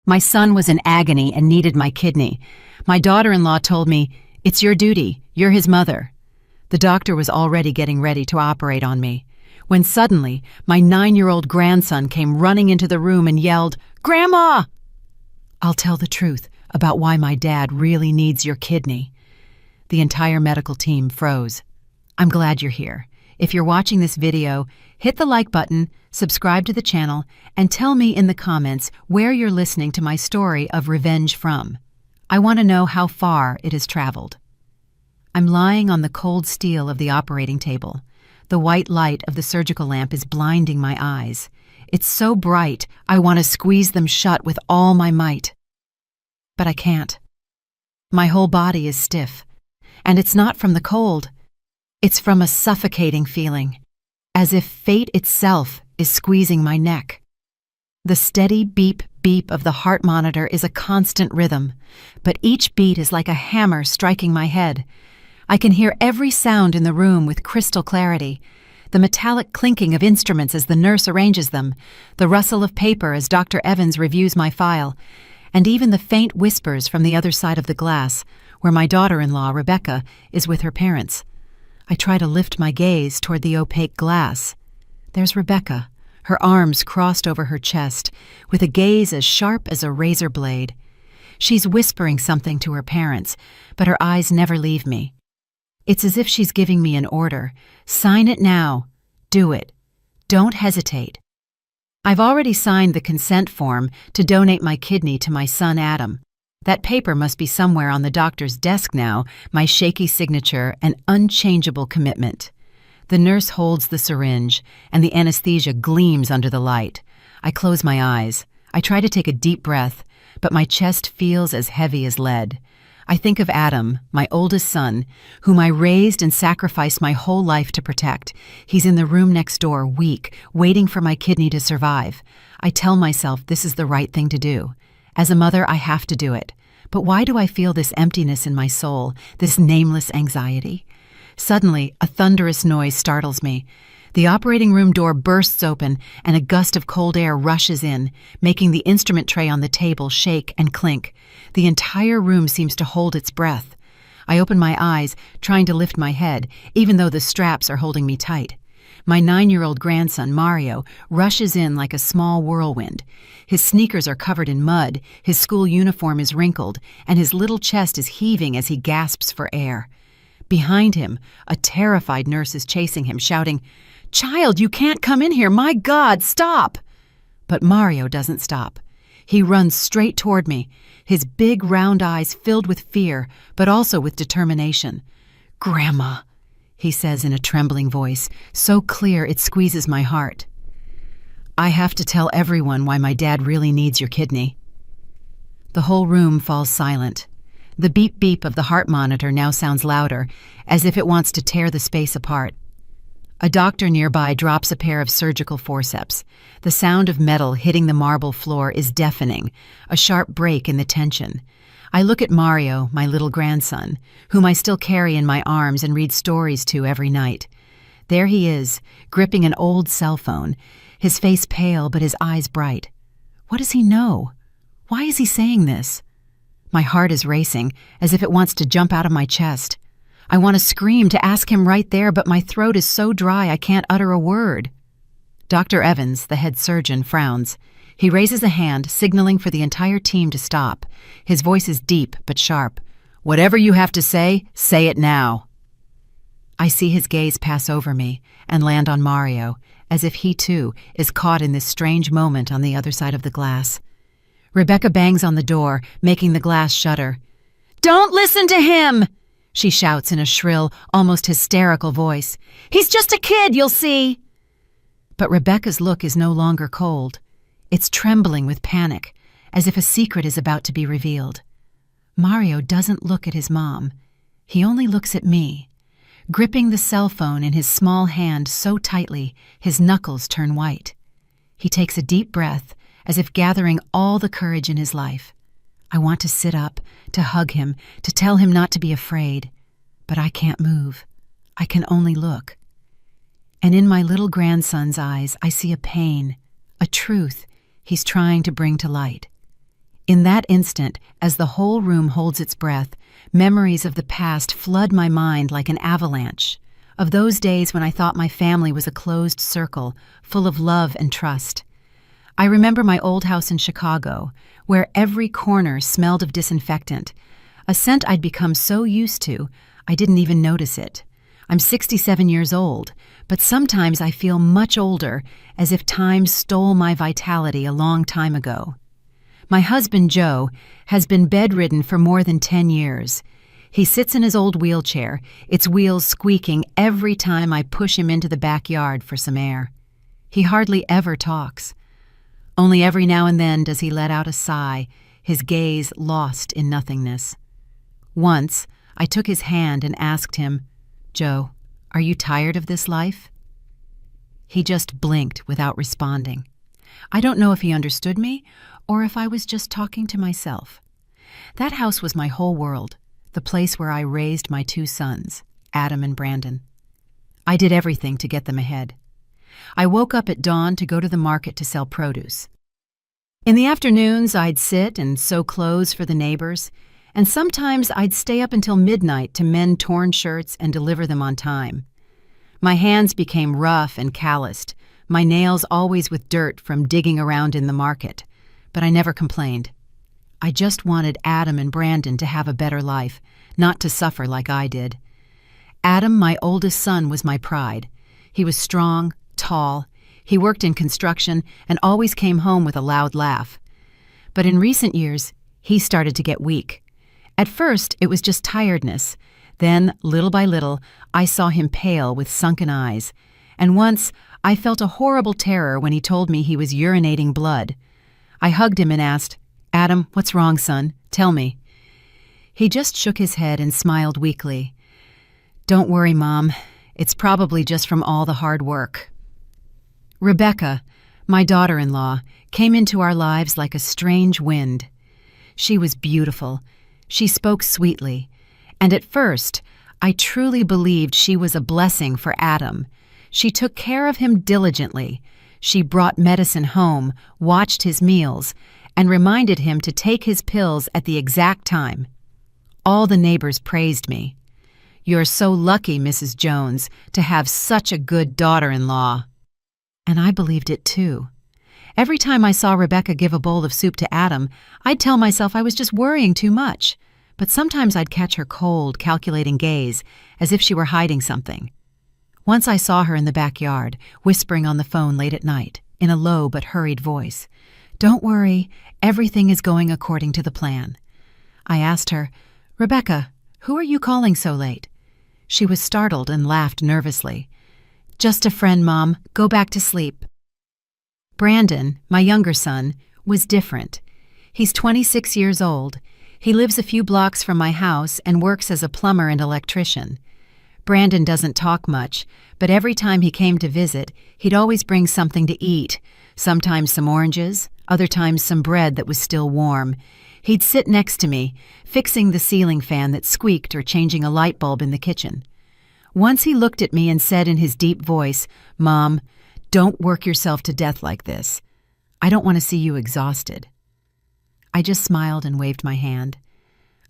My son was in agony and needed my kidney. My daughter-in-law told me, "It's your duty, you're his mother." The doctor was already getting ready to operate on me, when suddenly my 9-year-old grandson came running into the room and yelled, "Grandma!" I'll tell the truth about why my dad really needs your kidney. The entire medical team froze. I'm glad you're here. If you're watching this video, hit the like button, subscribe to the channel, and tell me in the comments where you're listening to my story of revenge from. I want to know how far it has traveled. I'm lying on the cold steel of the operating table. The white light of the surgical lamp is blinding my eyes. It's so bright, I want to squeeze them shut with all my might. But I can't. My whole body is stiff. And it's not from the cold. It's from a suffocating feeling, as if fate itself is squeezing my neck. The steady beep, beep of the heart monitor is a constant rhythm, but each beat is like a hammer striking my head. I can hear every sound in the room with crystal clarity. The metallic clinking of instruments as the nurse arranges them, the rustle of paper as Dr. Evans reviews my file, and even the faint whispers from the other side of the glass, where my daughter-in-law, Rebecca, is with her parents. I try to lift my gaze toward the opaque glass. There's Rebecca, her arms crossed over her chest, with a gaze as sharp as a razor blade. She's whispering something to her parents, but her eyes never leave me. It's as if she's giving me an order. Sign it now. Do it. Don't hesitate. I've already signed the consent form to donate my kidney to my son Adam. That paper must be somewhere on the doctor's desk now, my shaky signature and unchangeable commitment. The nurse holds the syringe, and the anesthesia gleams under the light. I close my eyes. I try to take a deep breath, but my chest feels as heavy as lead. I think of Adam, my oldest son, whom I raised and sacrificed my whole life to protect. He's in the room next door, weak, waiting for my kidney to survive. I tell myself this is the right thing to do. As a mother, I have to do it. But why do I feel this emptiness in my soul, this nameless anxiety? Suddenly, a thunderous noise startles me. The operating room door bursts open, and a gust of cold air rushes in, making the instrument tray on the table shake and clink. The entire room seems to hold its breath. I open my eyes, trying to lift my head, even though the straps are holding me tight. My 9-year-old grandson, Mario, rushes in like a small whirlwind. His sneakers are covered in mud, his school uniform is wrinkled, and his little chest is heaving as he gasps for air. Behind him, a terrified nurse is chasing him, shouting, "Child, you can't come in here! My God, stop!" But Mario doesn't stop. He runs straight toward me, his big round eyes filled with fear, but also with determination. "Grandma," he says in a trembling voice, so clear it squeezes my heart. "I have to tell everyone why my dad really needs your kidney." The whole room falls silent. The beep-beep of the heart monitor now sounds louder, as if it wants to tear the space apart. A doctor nearby drops a pair of surgical forceps. The sound of metal hitting the marble floor is deafening, a sharp break in the tension. I look at Mario, my little grandson, whom I still carry in my arms and read stories to every night. There he is, gripping an old cell phone, his face pale but his eyes bright. What does he know? Why is he saying this? My heart is racing, as if it wants to jump out of my chest. I want to scream to ask him right there, but my throat is so dry I can't utter a word. Dr. Evans, the head surgeon, frowns. He raises a hand, signaling for the entire team to stop. His voice is deep but sharp. "Whatever you have to say it now." I see his gaze pass over me and land on Mario, as if he too is caught in this strange moment on the other side of the glass. Rebecca bangs on the door, making the glass shudder. "Don't listen to him!" she shouts in a shrill, almost hysterical voice. "He's just a kid, you'll see." But Rebecca's look is no longer cold. It's trembling with panic, as if a secret is about to be revealed. Mario doesn't look at his mom. He only looks at me. Gripping the cell phone in his small hand so tightly, his knuckles turn white. He takes a deep breath, as if gathering all the courage in his life. I want to sit up, to hug him, to tell him not to be afraid. But I can't move. I can only look. And in my little grandson's eyes, I see a pain, a truth he's trying to bring to light. In that instant, as the whole room holds its breath, memories of the past flood my mind like an avalanche, of those days when I thought my family was a closed circle, full of love and trust. I remember my old house in Chicago, where every corner smelled of disinfectant, a scent I'd become so used to, I didn't even notice it. I'm 67 years old, but sometimes I feel much older, as if time stole my vitality a long time ago. My husband, Joe, has been bedridden for more than 10 years. He sits in his old wheelchair, its wheels squeaking every time I push him into the backyard for some air. He hardly ever talks. Only every now and then does he let out a sigh, his gaze lost in nothingness. Once, I took his hand and asked him, "Joe, are you tired of this life?" He just blinked without responding. I don't know if he understood me or if I was just talking to myself. That house was my whole world, the place where I raised my 2 sons, Adam and Brandon. I did everything to get them ahead. I woke up at dawn to go to the market to sell produce. In the afternoons, I'd sit and sew clothes for the neighbors, and sometimes I'd stay up until midnight to mend torn shirts and deliver them on time. My hands became rough and calloused, my nails always with dirt from digging around in the market, but I never complained. I just wanted Adam and Brandon to have a better life, not to suffer like I did. Adam, my oldest son, was my pride. He was strong, tall, he worked in construction and always came home with a loud laugh. But in recent years, he started to get weak. At first, it was just tiredness. Then, little by little, I saw him pale with sunken eyes. And once, I felt a horrible terror when he told me he was urinating blood. I hugged him and asked, "Adam, what's wrong, son? Tell me." He just shook his head and smiled weakly. "Don't worry, Mom. It's probably just from all the hard work." Rebecca, my daughter-in-law, came into our lives like a strange wind. She was beautiful. She spoke sweetly. And at first, I truly believed she was a blessing for Adam. She took care of him diligently. She brought medicine home, watched his meals, and reminded him to take his pills at the exact time. All the neighbors praised me. "You're so lucky, Mrs. Jones, to have such a good daughter-in-law." And I believed it too. Every time I saw Rebecca give a bowl of soup to Adam, I'd tell myself I was just worrying too much. But sometimes I'd catch her cold, calculating gaze, as if she were hiding something. Once I saw her in the backyard, whispering on the phone late at night, in a low but hurried voice. "Don't worry, everything is going according to the plan." I asked her, "Rebecca, who are you calling so late?" She was startled and laughed nervously. "Just a friend, Mom. Go back to sleep." Brandon, my younger son, was different. He's 26 years old. He lives a few blocks from my house and works as a plumber and electrician. Brandon doesn't talk much, but every time he came to visit, he'd always bring something to eat, sometimes some oranges, other times some bread that was still warm. He'd sit next to me, fixing the ceiling fan that squeaked or changing a light bulb in the kitchen. Once he looked at me and said in his deep voice, "Mom, don't work yourself to death like this. I don't want to see you exhausted." I just smiled and waved my hand.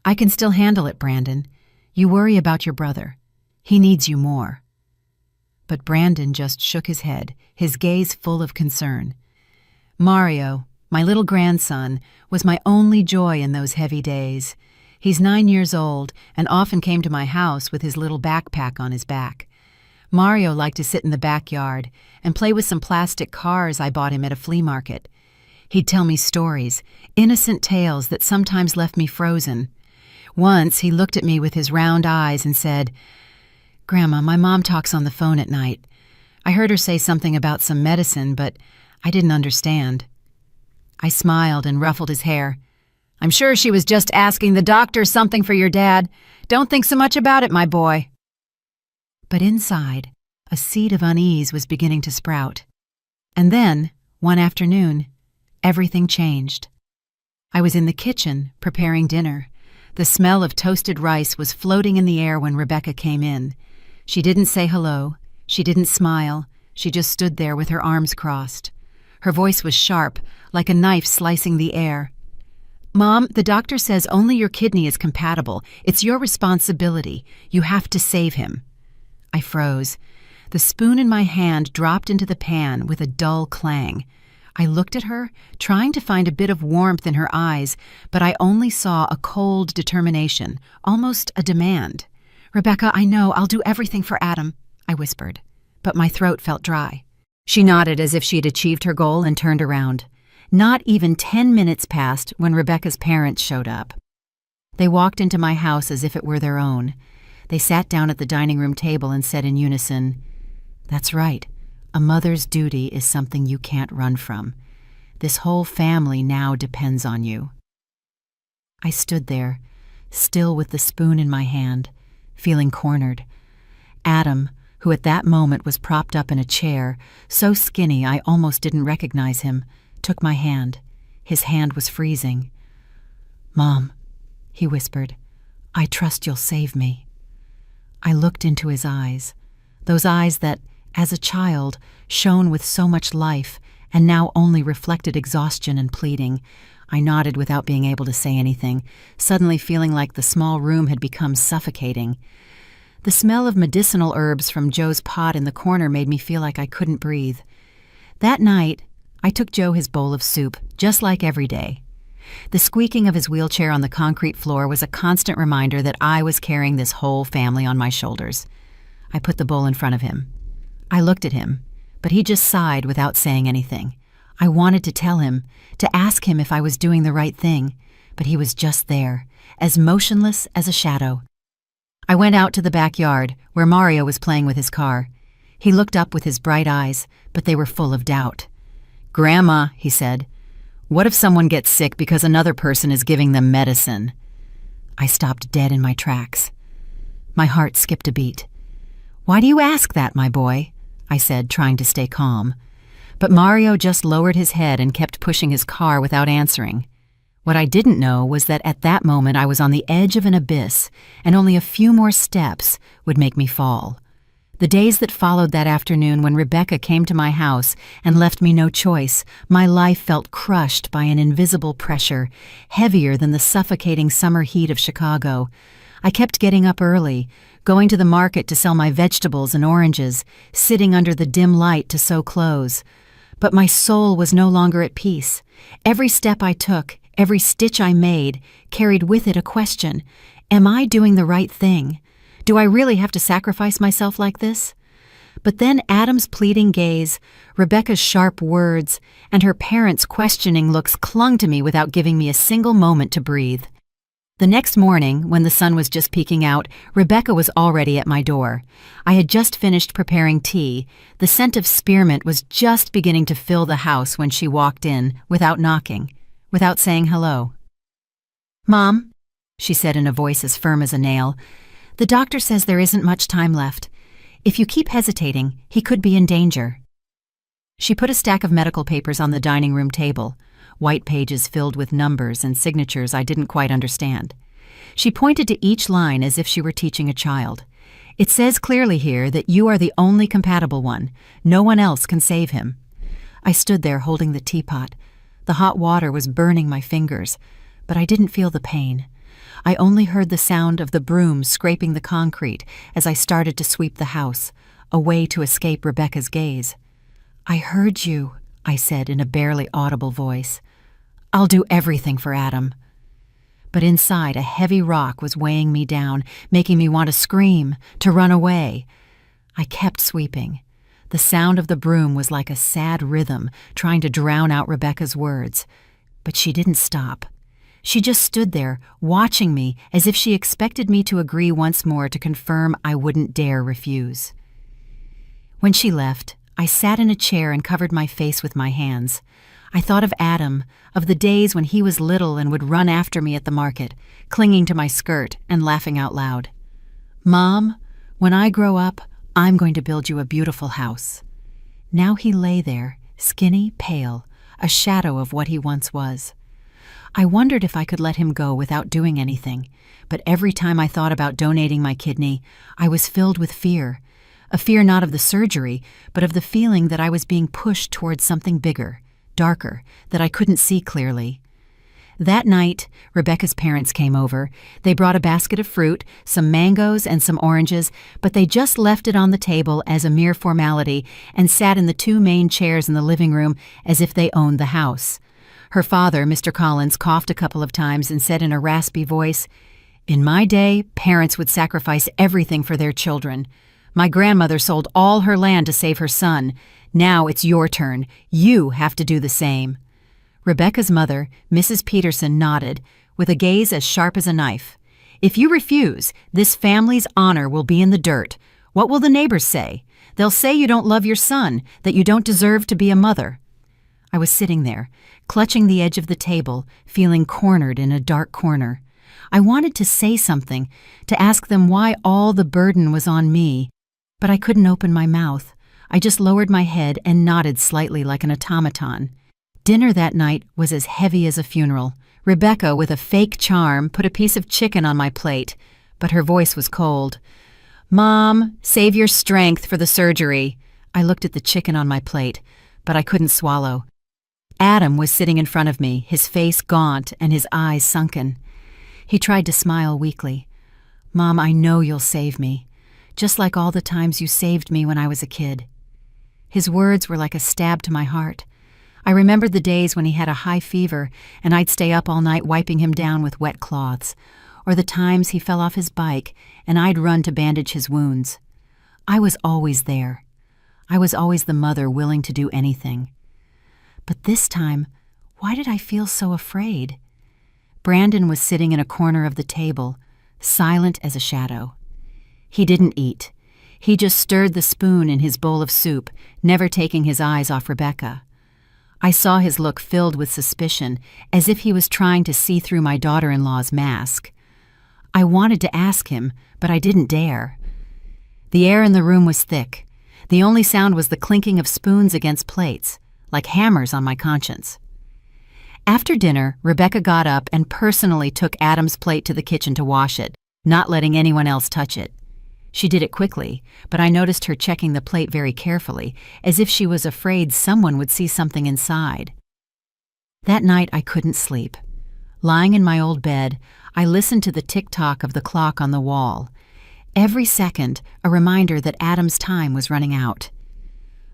"I can still handle it, Brandon. You worry about your brother. He needs you more." But Brandon just shook his head, his gaze full of concern. Mario, my little grandson, was my only joy in those heavy days. He's 9 years old and often came to my house with his little backpack on his back. Mario liked to sit in the backyard and play with some plastic cars I bought him at a flea market. He'd tell me stories, innocent tales that sometimes left me frozen. Once he looked at me with his round eyes and said, "Grandma, my mom talks on the phone at night. I heard her say something about some medicine, but I didn't understand." I smiled and ruffled his hair. "I'm sure she was just asking the doctor something for your dad. Don't think so much about it, my boy." But inside, a seed of unease was beginning to sprout. And then, one afternoon, everything changed. I was in the kitchen, preparing dinner. The smell of toasted rice was floating in the air when Rebecca came in. She didn't say hello. She didn't smile. She just stood there with her arms crossed. Her voice was sharp, like a knife slicing the air. Mom, the doctor says only your kidney is compatible. It's your responsibility. You have to save him. I froze. The spoon in my hand dropped into the pan with a dull clang. I looked at her, trying to find a bit of warmth in her eyes, but I only saw a cold determination, almost a demand. "Rebecca, I know, I'll do everything for Adam," I whispered, but my throat felt dry. She nodded as if she had achieved her goal and turned around. Not even 10 minutes passed when Rebecca's parents showed up. They walked into my house as if it were their own. They sat down at the dining room table and said in unison, "That's right. A mother's duty is something you can't run from. This whole family now depends on you." I stood there, still with the spoon in my hand, feeling cornered. Adam, who at that moment was propped up in a chair, so skinny I almost didn't recognize him, took my hand. His hand was freezing. "Mom," he whispered, "I trust you'll save me." I looked into his eyes, those eyes that, as a child, shone with so much life and now only reflected exhaustion and pleading. I nodded without being able to say anything, suddenly feeling like the small room had become suffocating. The smell of medicinal herbs from Joe's pot in the corner made me feel like I couldn't breathe. That night, I took Joe his bowl of soup, just like every day. The squeaking of his wheelchair on the concrete floor was a constant reminder that I was carrying this whole family on my shoulders. I put the bowl in front of him. I looked at him, but he just sighed without saying anything. I wanted to tell him, to ask him if I was doing the right thing, but he was just there, as motionless as a shadow. I went out to the backyard, where Mario was playing with his car. He looked up with his bright eyes, but they were full of doubt. "Grandma," he said, "what if someone gets sick because another person is giving them medicine?" I stopped dead in my tracks. My heart skipped a beat. "Why do you ask that, my boy?" I said, trying to stay calm. But Mario just lowered his head and kept pushing his car without answering. What I didn't know was that at that moment I was on the edge of an abyss, and only a few more steps would make me fall. The days that followed that afternoon when Rebecca came to my house and left me no choice, my life felt crushed by an invisible pressure, heavier than the suffocating summer heat of Chicago. I kept getting up early, going to the market to sell my vegetables and oranges, sitting under the dim light to sew clothes. But my soul was no longer at peace. Every step I took, every stitch I made, carried with it a question. Am I doing the right thing? Do I really have to sacrifice myself like this? But then Adam's pleading gaze, Rebecca's sharp words, and her parents' questioning looks clung to me without giving me a single moment to breathe. The next morning, when the sun was just peeking out, Rebecca was already at my door. I had just finished preparing tea. The scent of spearmint was just beginning to fill the house when she walked in, without knocking, without saying hello. "Mom," she said in a voice as firm as a nail, "the doctor says there isn't much time left. If you keep hesitating, he could be in danger." She put a stack of medical papers on the dining room table, white pages filled with numbers and signatures I didn't quite understand. She pointed to each line as if she were teaching a child. "It says clearly here that you are the only compatible one. No one else can save him." I stood there holding the teapot. The hot water was burning my fingers, but I didn't feel the pain. I only heard the sound of the broom scraping the concrete as I started to sweep the house, a way to escape Rebecca's gaze. "I heard you," I said in a barely audible voice. "I'll do everything for Adam." But inside, a heavy rock was weighing me down, making me want to scream, to run away. I kept sweeping. The sound of the broom was like a sad rhythm, trying to drown out Rebecca's words. But she didn't stop. She just stood there, watching me as if she expected me to agree once more to confirm I wouldn't dare refuse. When she left, I sat in a chair and covered my face with my hands. I thought of Adam, of the days when he was little and would run after me at the market, clinging to my skirt and laughing out loud. "Mom, when I grow up, I'm going to build you a beautiful house." Now he lay there, skinny, pale, a shadow of what he once was. I wondered if I could let him go without doing anything, but every time I thought about donating my kidney, I was filled with fear. A fear not of the surgery, but of the feeling that I was being pushed towards something bigger, darker, that I couldn't see clearly. That night, Rebecca's parents came over. They brought a basket of fruit, some mangoes and some oranges, but they just left it on the table as a mere formality and sat in the two main chairs in the living room as if they owned the house. Her father, Mr. Collins, coughed a couple of times and said in a raspy voice, "In my day, parents would sacrifice everything for their children. My grandmother sold all her land to save her son. Now it's your turn. You have to do the same." Rebecca's mother, Mrs. Peterson, nodded, with a gaze as sharp as a knife. "If you refuse, this family's honor will be in the dirt. What will the neighbors say? They'll say you don't love your son, that you don't deserve to be a mother." I was sitting there, clutching the edge of the table, feeling cornered in a dark corner. I wanted to say something, to ask them why all the burden was on me, but I couldn't open my mouth. I just lowered my head and nodded slightly like an automaton. Dinner that night was as heavy as a funeral. Rebecca, with a fake charm, put a piece of chicken on my plate, but her voice was cold. "Mom, save your strength for the surgery." I looked at the chicken on my plate, but I couldn't swallow. Adam was sitting in front of me, his face gaunt and his eyes sunken. He tried to smile weakly. "Mom, I know you'll save me, just like all the times you saved me when I was a kid." His words were like a stab to my heart. I remembered the days when he had a high fever and I'd stay up all night wiping him down with wet cloths, or the times he fell off his bike and I'd run to bandage his wounds. I was always there. I was always the mother willing to do anything. But this time, why did I feel so afraid? Brandon was sitting in a corner of the table, silent as a shadow. He didn't eat. He just stirred the spoon in his bowl of soup, never taking his eyes off Rebecca. I saw his look filled with suspicion, as if he was trying to see through my daughter-in-law's mask. I wanted to ask him, but I didn't dare. The air in the room was thick. The only sound was the clinking of spoons against plates, like hammers on my conscience. After dinner, Rebecca got up and personally took Adam's plate to the kitchen to wash it, not letting anyone else touch it. She did it quickly, but I noticed her checking the plate very carefully, as if she was afraid someone would see something inside. That night I couldn't sleep. Lying in my old bed, I listened to the tick-tock of the clock on the wall. Every second, a reminder that Adam's time was running out.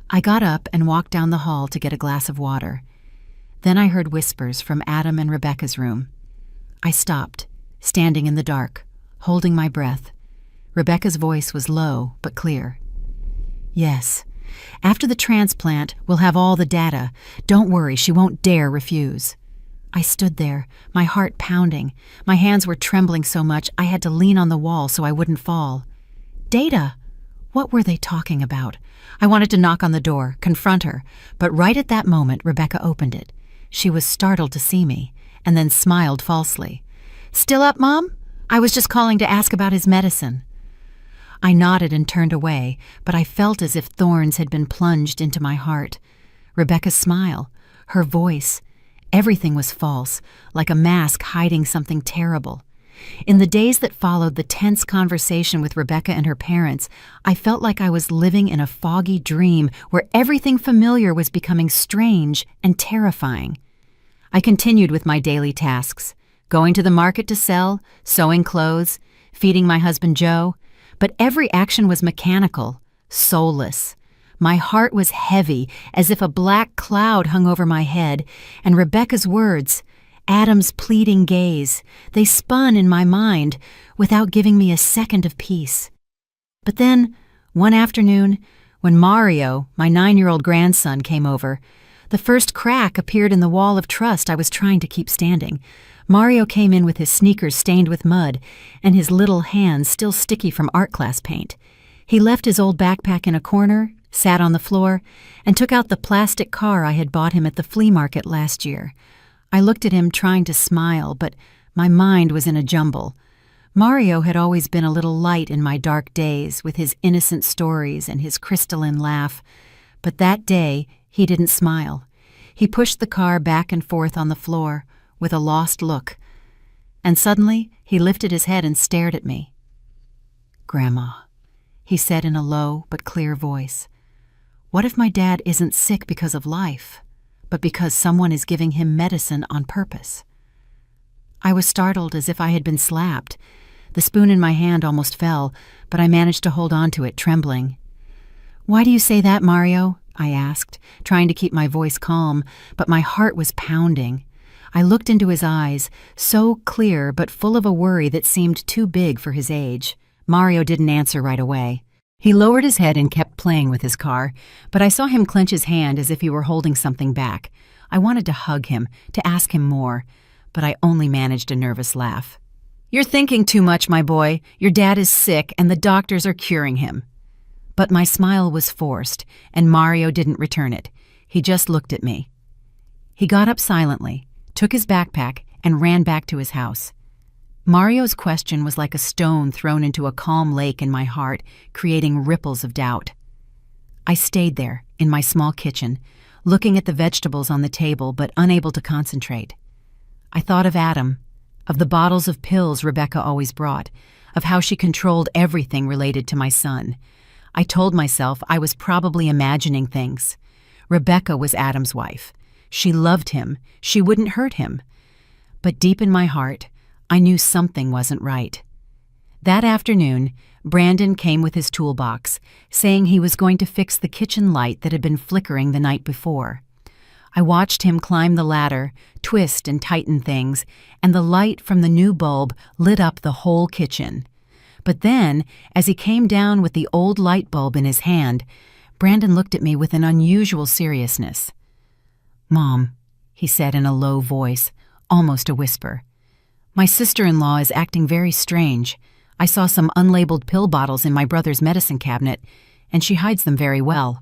I got up and walked down the hall to get a glass of water. Then I heard whispers from Adam and Rebecca's room. I stopped, standing in the dark, holding my breath. Rebecca's voice was low but clear. "Yes. After the transplant, we'll have all the data. Don't worry, she won't dare refuse." I stood there, my heart pounding. My hands were trembling so much I had to lean on the wall so I wouldn't fall. Data? What were they talking about? I wanted to knock on the door, confront her, but right at that moment Rebecca opened it. She was startled to see me, and then smiled falsely. "Still up, Mom? I was just calling to ask about his medicine." I nodded and turned away, but I felt as if thorns had been plunged into my heart. Rebecca's smile, her voice, everything was false, like a mask hiding something terrible. In the days that followed the tense conversation with Rebecca and her parents, I felt like I was living in a foggy dream where everything familiar was becoming strange and terrifying. I continued with my daily tasks, going to the market to sell, sewing clothes, feeding my husband Joe, but every action was mechanical, soulless. My heart was heavy, as if a black cloud hung over my head, and Rebecca's words, Adam's pleading gaze, they spun in my mind without giving me a second of peace. But then, one afternoon, when Mario, my 9-year-old grandson, came over, the first crack appeared in the wall of trust I was trying to keep standing. Mario came in with his sneakers stained with mud and his little hands still sticky from art class paint. He left his old backpack in a corner, sat on the floor, and took out the plastic car I had bought him at the flea market last year. I looked at him trying to smile, but my mind was in a jumble. Mario had always been a little light in my dark days with his innocent stories and his crystalline laugh, but that day he didn't smile. He pushed the car back and forth on the floor with a lost look, and suddenly he lifted his head and stared at me. "Grandma," he said in a low but clear voice, "what if my dad isn't sick because of life, but because someone is giving him medicine on purpose?" I was startled as if I had been slapped. The spoon in my hand almost fell, but I managed to hold on to it, trembling. "Why do you say that, Mario?" I asked, trying to keep my voice calm, but my heart was pounding. I looked into his eyes, so clear but full of a worry that seemed too big for his age. Mario didn't answer right away. He lowered his head and kept playing with his car, but I saw him clench his hand as if he were holding something back. I wanted to hug him, to ask him more, but I only managed a nervous laugh. "You're thinking too much, my boy. Your dad is sick and the doctors are curing him." But my smile was forced, and Mario didn't return it. He just looked at me. He got up silently, took his backpack, and ran back to his house. Mario's question was like a stone thrown into a calm lake in my heart, creating ripples of doubt. I stayed there, in my small kitchen, looking at the vegetables on the table but unable to concentrate. I thought of Adam, of the bottles of pills Rebecca always brought, of how she controlled everything related to my son. I told myself I was probably imagining things. Rebecca was Adam's wife. She loved him. She wouldn't hurt him. But deep in my heart, I knew something wasn't right. That afternoon, Brandon came with his toolbox, saying he was going to fix the kitchen light that had been flickering the night before. I watched him climb the ladder, twist and tighten things, and the light from the new bulb lit up the whole kitchen. But then, as he came down with the old light bulb in his hand, Brandon looked at me with an unusual seriousness. "Mom," he said in a low voice, almost a whisper, "my sister-in-law is acting very strange. I saw some unlabeled pill bottles in my brother's medicine cabinet, and she hides them very well."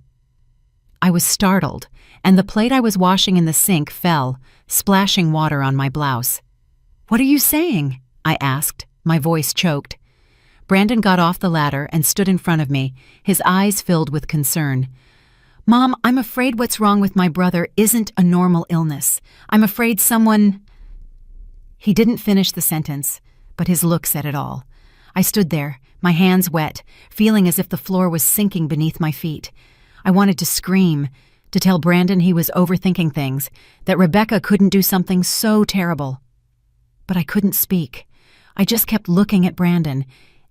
I was startled, and the plate I was washing in the sink fell, splashing water on my blouse. "What are you saying?" I asked, my voice choked. Brandon got off the ladder and stood in front of me, his eyes filled with concern. "Mom, I'm afraid what's wrong with my brother isn't a normal illness. I'm afraid someone—" He didn't finish the sentence, but his look said it all. I stood there, my hands wet, feeling as if the floor was sinking beneath my feet. I wanted to scream, to tell Brandon he was overthinking things, that Rebecca couldn't do something so terrible. But I couldn't speak. I just kept looking at Brandon,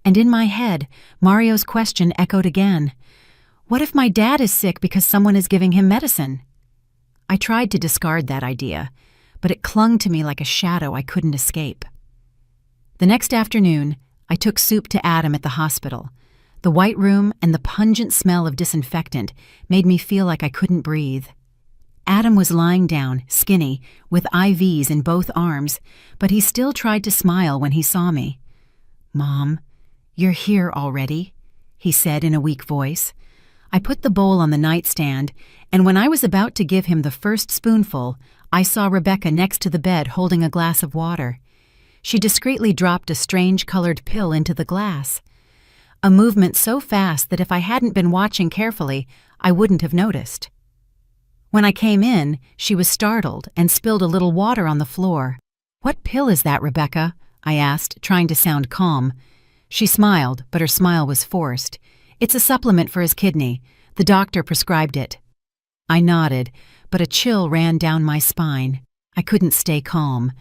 and in my head, Mario's question echoed again. What if my dad is sick because someone is giving him medicine? I tried to discard that idea, but it clung to me like a shadow I couldn't escape. The next afternoon, I took soup to Adam at the hospital. The white room and the pungent smell of disinfectant made me feel like I couldn't breathe. Adam was lying down, skinny, with IVs in both arms, but he still tried to smile when he saw me. "Mom, you're here already," he said in a weak voice. I put the bowl on the nightstand, and when I was about to give him the first spoonful, I saw Rebecca next to the bed holding a glass of water. She discreetly dropped a strange-colored pill into the glass. A movement so fast that if I hadn't been watching carefully, I wouldn't have noticed. When I came in, she was startled and spilled a little water on the floor. "What pill is that, Rebecca?" I asked, trying to sound calm. She smiled, but her smile was forced. "It's a supplement for his kidney. The doctor prescribed it." I nodded, but a chill ran down my spine. I couldn't stay calm.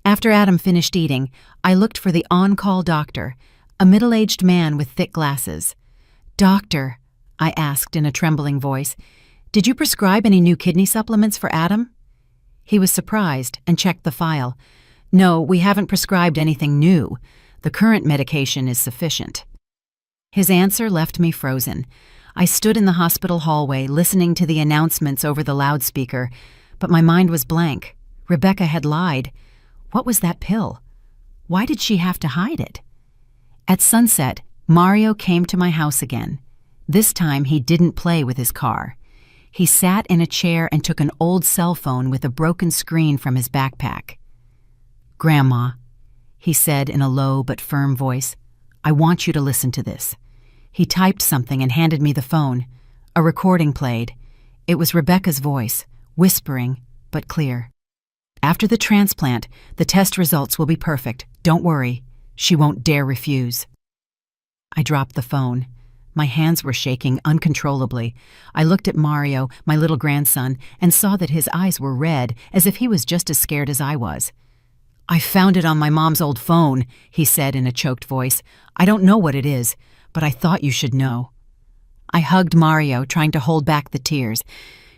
After Adam finished eating, I looked for the on-call doctor, a middle-aged man with thick glasses. "Doctor," I asked in a trembling voice, "did you prescribe any new kidney supplements for Adam?" He was surprised and checked the file. "No, we haven't prescribed anything new. The current medication is sufficient." His answer left me frozen. I stood in the hospital hallway listening to the announcements over the loudspeaker, but my mind was blank. Rebecca had lied. What was that pill? Why did she have to hide it? At sunset, Mario came to my house again. This time he didn't play with his car. He sat in a chair and took an old cell phone with a broken screen from his backpack. "Grandma," he said in a low but firm voice, "I want you to listen to this." He typed something and handed me the phone. A recording played. It was Rebecca's voice, whispering but clear. "After the transplant, the test results will be perfect. Don't worry. She won't dare refuse." I dropped the phone. My hands were shaking uncontrollably. I looked at Mario, my little grandson, and saw that his eyes were red, as if he was just as scared as I was. "I found it on my mom's old phone," he said in a choked voice. "I don't know what it is, but I thought you should know." I hugged Mario, trying to hold back the tears.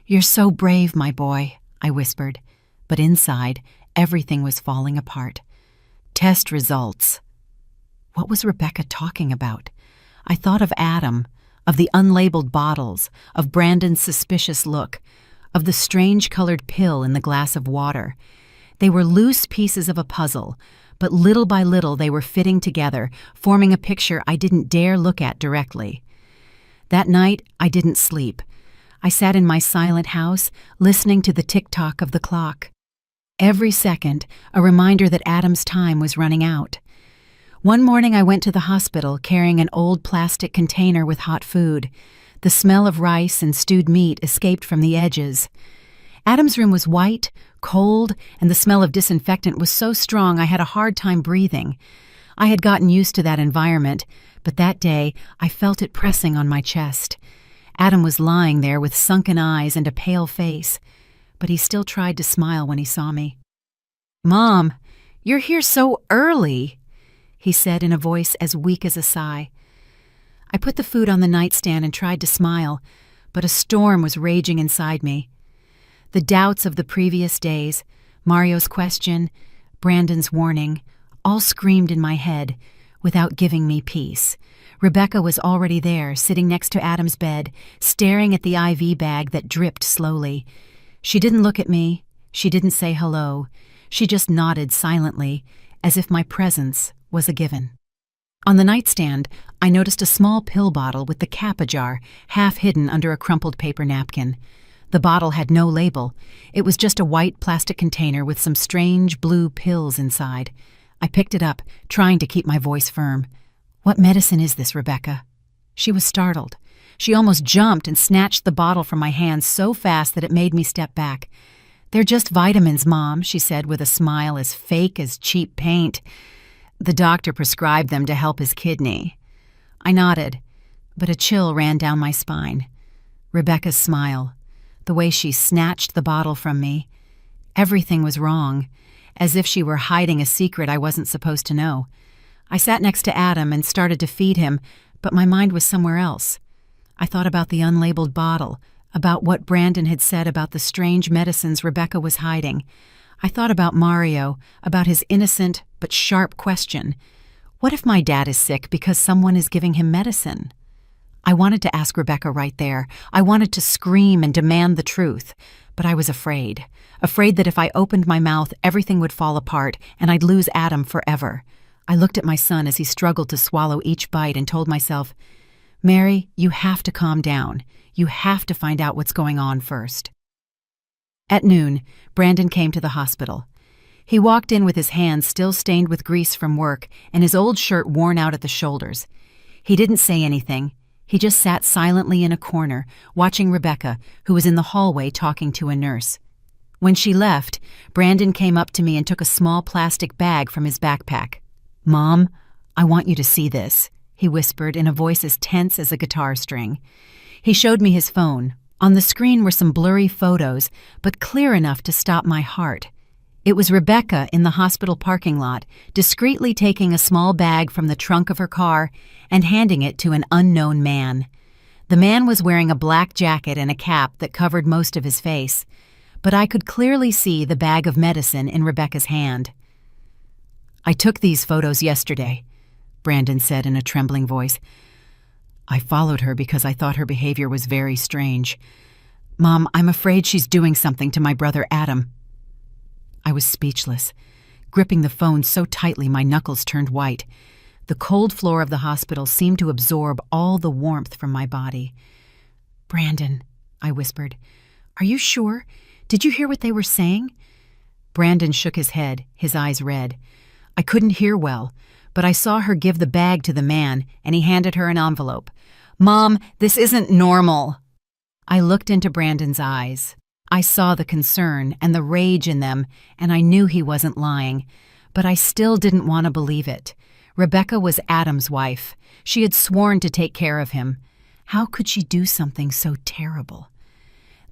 "You're so brave, my boy," I whispered. But inside, everything was falling apart. Test results. What was Rebecca talking about? I thought of Adam, of the unlabeled bottles, of Brandon's suspicious look, of the strange-colored pill in the glass of water. They were loose pieces of a puzzle, but little by little they were fitting together, forming a picture I didn't dare look at directly. That night, I didn't sleep. I sat in my silent house, listening to the tick-tock of the clock. Every second, a reminder that Adam's time was running out. One morning I went to the hospital carrying an old plastic container with hot food. The smell of rice and stewed meat escaped from the edges. Adam's room was white, cold, and the smell of disinfectant was so strong I had a hard time breathing. I had gotten used to that environment, but that day I felt it pressing on my chest. Adam was lying there with sunken eyes and a pale face, but he still tried to smile when he saw me. "Mom, you're here so early," he said in a voice as weak as a sigh. I put the food on the nightstand and tried to smile, but a storm was raging inside me. The doubts of the previous days, Mario's question, Brandon's warning, all screamed in my head without giving me peace. Rebecca was already there, sitting next to Adam's bed, staring at the IV bag that dripped slowly. She didn't look at me. She didn't say hello. She just nodded silently, as if my presence was a given. On the nightstand, I noticed a small pill bottle with the cap ajar, half hidden under a crumpled paper napkin. The bottle had no label. It was just a white plastic container with some strange blue pills inside. I picked it up, trying to keep my voice firm. "What medicine is this, Rebecca?" She was startled. She almost jumped and snatched the bottle from my hands so fast that it made me step back. "They're just vitamins, Mom," she said with a smile as fake as cheap paint. "The doctor prescribed them to help his kidney." I nodded, but a chill ran down my spine. Rebecca's smile, the way she snatched the bottle from me. Everything was wrong, as if she were hiding a secret I wasn't supposed to know. I sat next to Adam and started to feed him, but my mind was somewhere else. I thought about the unlabeled bottle, about what Brandon had said about the strange medicines Rebecca was hiding. I thought about Mario, about his innocent but sharp question. What if my dad is sick because someone is giving him medicine? I wanted to ask Rebecca right there. I wanted to scream and demand the truth, but I was afraid that if I opened my mouth, everything would fall apart and I'd lose Adam forever. I looked at my son as he struggled to swallow each bite and told myself, "Mary, you have to calm down. You have to find out what's going on first." At noon, Brandon came to the hospital. He walked in with his hands still stained with grease from work and his old shirt worn out at the shoulders. He didn't say anything. He just sat silently in a corner, watching Rebecca, who was in the hallway talking to a nurse. When she left, Brandon came up to me and took a small plastic bag from his backpack. "Mom, I want you to see this," he whispered in a voice as tense as a guitar string. He showed me his phone. On the screen were some blurry photos, but clear enough to stop my heart. It was Rebecca in the hospital parking lot, discreetly taking a small bag from the trunk of her car and handing it to an unknown man. The man was wearing a black jacket and a cap that covered most of his face, but I could clearly see the bag of medicine in Rebecca's hand. "I took these photos yesterday," Brandon said in a trembling voice. "I followed her because I thought her behavior was very strange. Mom, I'm afraid she's doing something to my brother Adam." I was speechless, gripping the phone so tightly my knuckles turned white. The cold floor of the hospital seemed to absorb all the warmth from my body. "Brandon," I whispered, "are you sure? Did you hear what they were saying?" Brandon shook his head, his eyes red. I couldn't hear well, but I saw her give the bag to the man, and he handed her an envelope. "Mom, this isn't normal." I looked into Brandon's eyes. I saw the concern and the rage in them, and I knew he wasn't lying, but I still didn't want to believe it. Rebecca was Adam's wife. She had sworn to take care of him. How could she do something so terrible?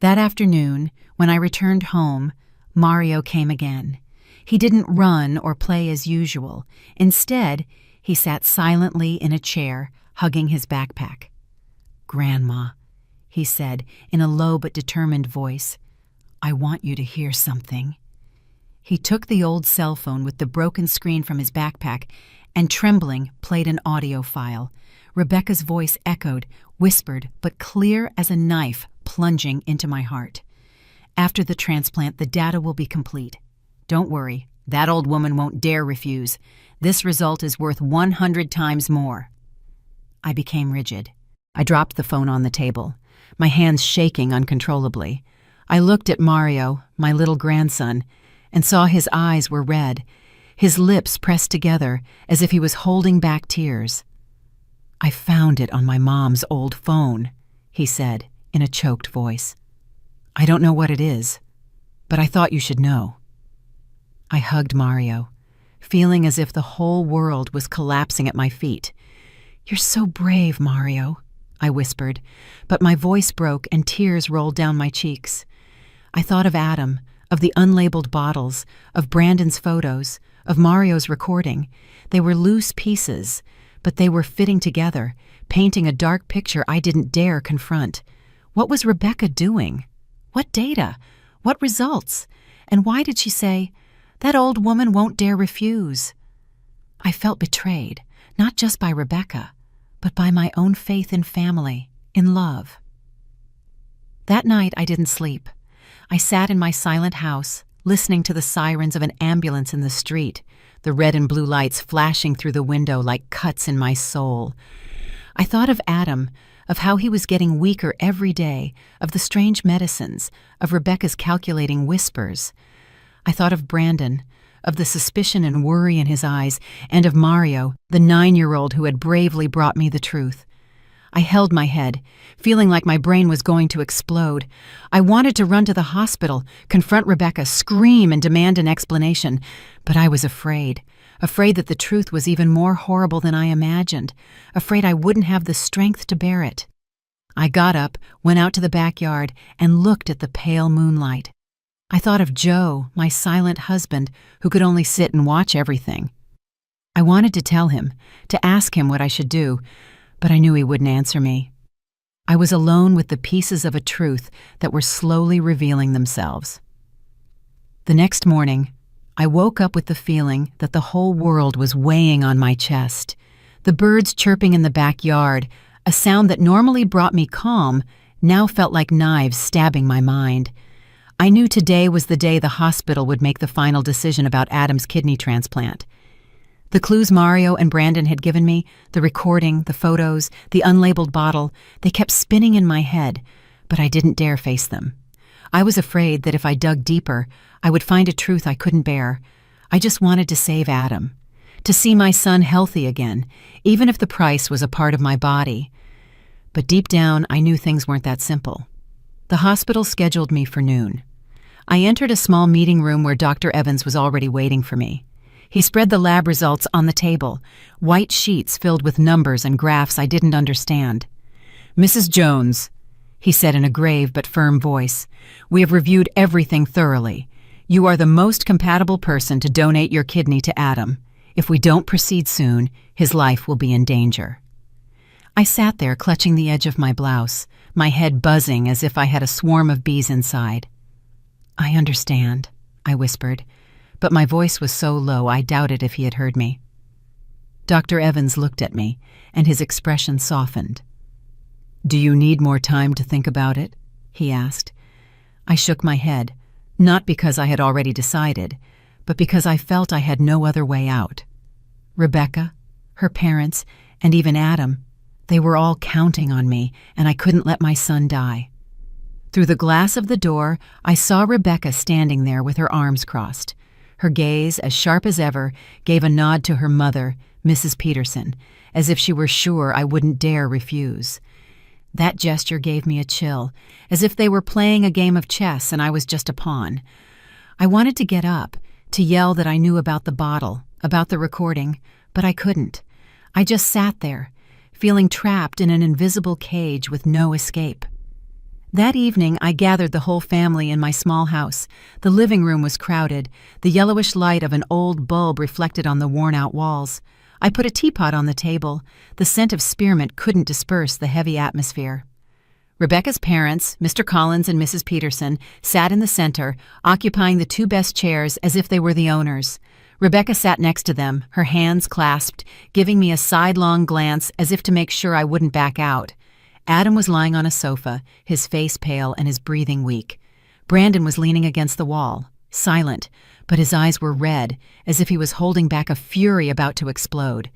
That afternoon, when I returned home, Mario came again. He didn't run or play as usual. Instead, he sat silently in a chair, hugging his backpack. "Grandma," he said in a low but determined voice, "I want you to hear something." He took the old cell phone with the broken screen from his backpack and, trembling, played an audio file. Rebecca's voice echoed, whispered, but clear as a knife plunging into my heart. "After the transplant, the data will be complete. Don't worry, that old woman won't dare refuse. This result is worth 100 times more." I became rigid. I dropped the phone on the table, my hands shaking uncontrollably. I looked at Mario, my little grandson, and saw his eyes were red, his lips pressed together as if he was holding back tears. "I found it on my mom's old phone," he said in a choked voice. "I don't know what it is, but I thought you should know." I hugged Mario, feeling as if the whole world was collapsing at my feet. "You're so brave, Mario," I whispered, but my voice broke and tears rolled down my cheeks. I thought of Adam, of the unlabeled bottles, of Brandon's photos, of Mario's recording. They were loose pieces, but they were fitting together, painting a dark picture I didn't dare confront. What was Rebecca doing? What data? What results? And why did she say, "That old woman won't dare refuse"? I felt betrayed, not just by Rebecca, but by my own faith in family, in love. That night I didn't sleep. I sat in my silent house, listening to the sirens of an ambulance in the street, the red and blue lights flashing through the window like cuts in my soul. I thought of Adam, of how he was getting weaker every day, of the strange medicines, of Rebecca's calculating whispers. I thought of Brandon, of the suspicion and worry in his eyes, and of Mario, the 9-year-old who had bravely brought me the truth. I held my head, feeling like my brain was going to explode. I wanted to run to the hospital, confront Rebecca, scream and demand an explanation, but I was afraid that the truth was even more horrible than I imagined, afraid I wouldn't have the strength to bear it. I got up, went out to the backyard, and looked at the pale moonlight. I thought of Joe, my silent husband, who could only sit and watch everything. I wanted to tell him, to ask him what I should do, but I knew he wouldn't answer me. I was alone with the pieces of a truth that were slowly revealing themselves. The next morning, I woke up with the feeling that the whole world was weighing on my chest. The birds chirping in the backyard, a sound that normally brought me calm, now felt like knives stabbing my mind. I knew today was the day the hospital would make the final decision about Adam's kidney transplant. The clues Mario and Brandon had given me, the recording, the photos, the unlabeled bottle, they kept spinning in my head, but I didn't dare face them. I was afraid that if I dug deeper, I would find a truth I couldn't bear. I just wanted to save Adam, to see my son healthy again, even if the price was a part of my body. But deep down, I knew things weren't that simple. The hospital scheduled me for noon. I entered a small meeting room where Dr. Evans was already waiting for me. He spread the lab results on the table, white sheets filled with numbers and graphs I didn't understand. "Mrs. Jones," he said in a grave but firm voice, "we have reviewed everything thoroughly. You are the most compatible person to donate your kidney to Adam. If we don't proceed soon, his life will be in danger." I sat there clutching the edge of my blouse, my head buzzing as if I had a swarm of bees inside. "I understand," I whispered, but my voice was so low I doubted if he had heard me. Dr. Evans looked at me, and his expression softened. "Do you need more time to think about it?" he asked. I shook my head, not because I had already decided, but because I felt I had no other way out. Rebecca, her parents, and even Adam, they were all counting on me, and I couldn't let my son die. Through the glass of the door, I saw Rebecca standing there with her arms crossed. Her gaze, as sharp as ever, gave a nod to her mother, Mrs. Peterson, as if she were sure I wouldn't dare refuse. That gesture gave me a chill, as if they were playing a game of chess and I was just a pawn. I wanted to get up, to yell that I knew about the bottle, about the recording, but I couldn't. I just sat there, feeling trapped in an invisible cage with no escape. That evening, I gathered the whole family in my small house. The living room was crowded, the yellowish light of an old bulb reflected on the worn-out walls. I put a teapot on the table. The scent of spearmint couldn't disperse the heavy atmosphere. Rebecca's parents, Mr. Collins and Mrs. Peterson, sat in the center, occupying the two best chairs as if they were the owners. Rebecca sat next to them, her hands clasped, giving me a sidelong glance as if to make sure I wouldn't back out. Adam was lying on a sofa, his face pale and his breathing weak. Brandon was leaning against the wall, silent, but his eyes were red, as if he was holding back a fury about to explode.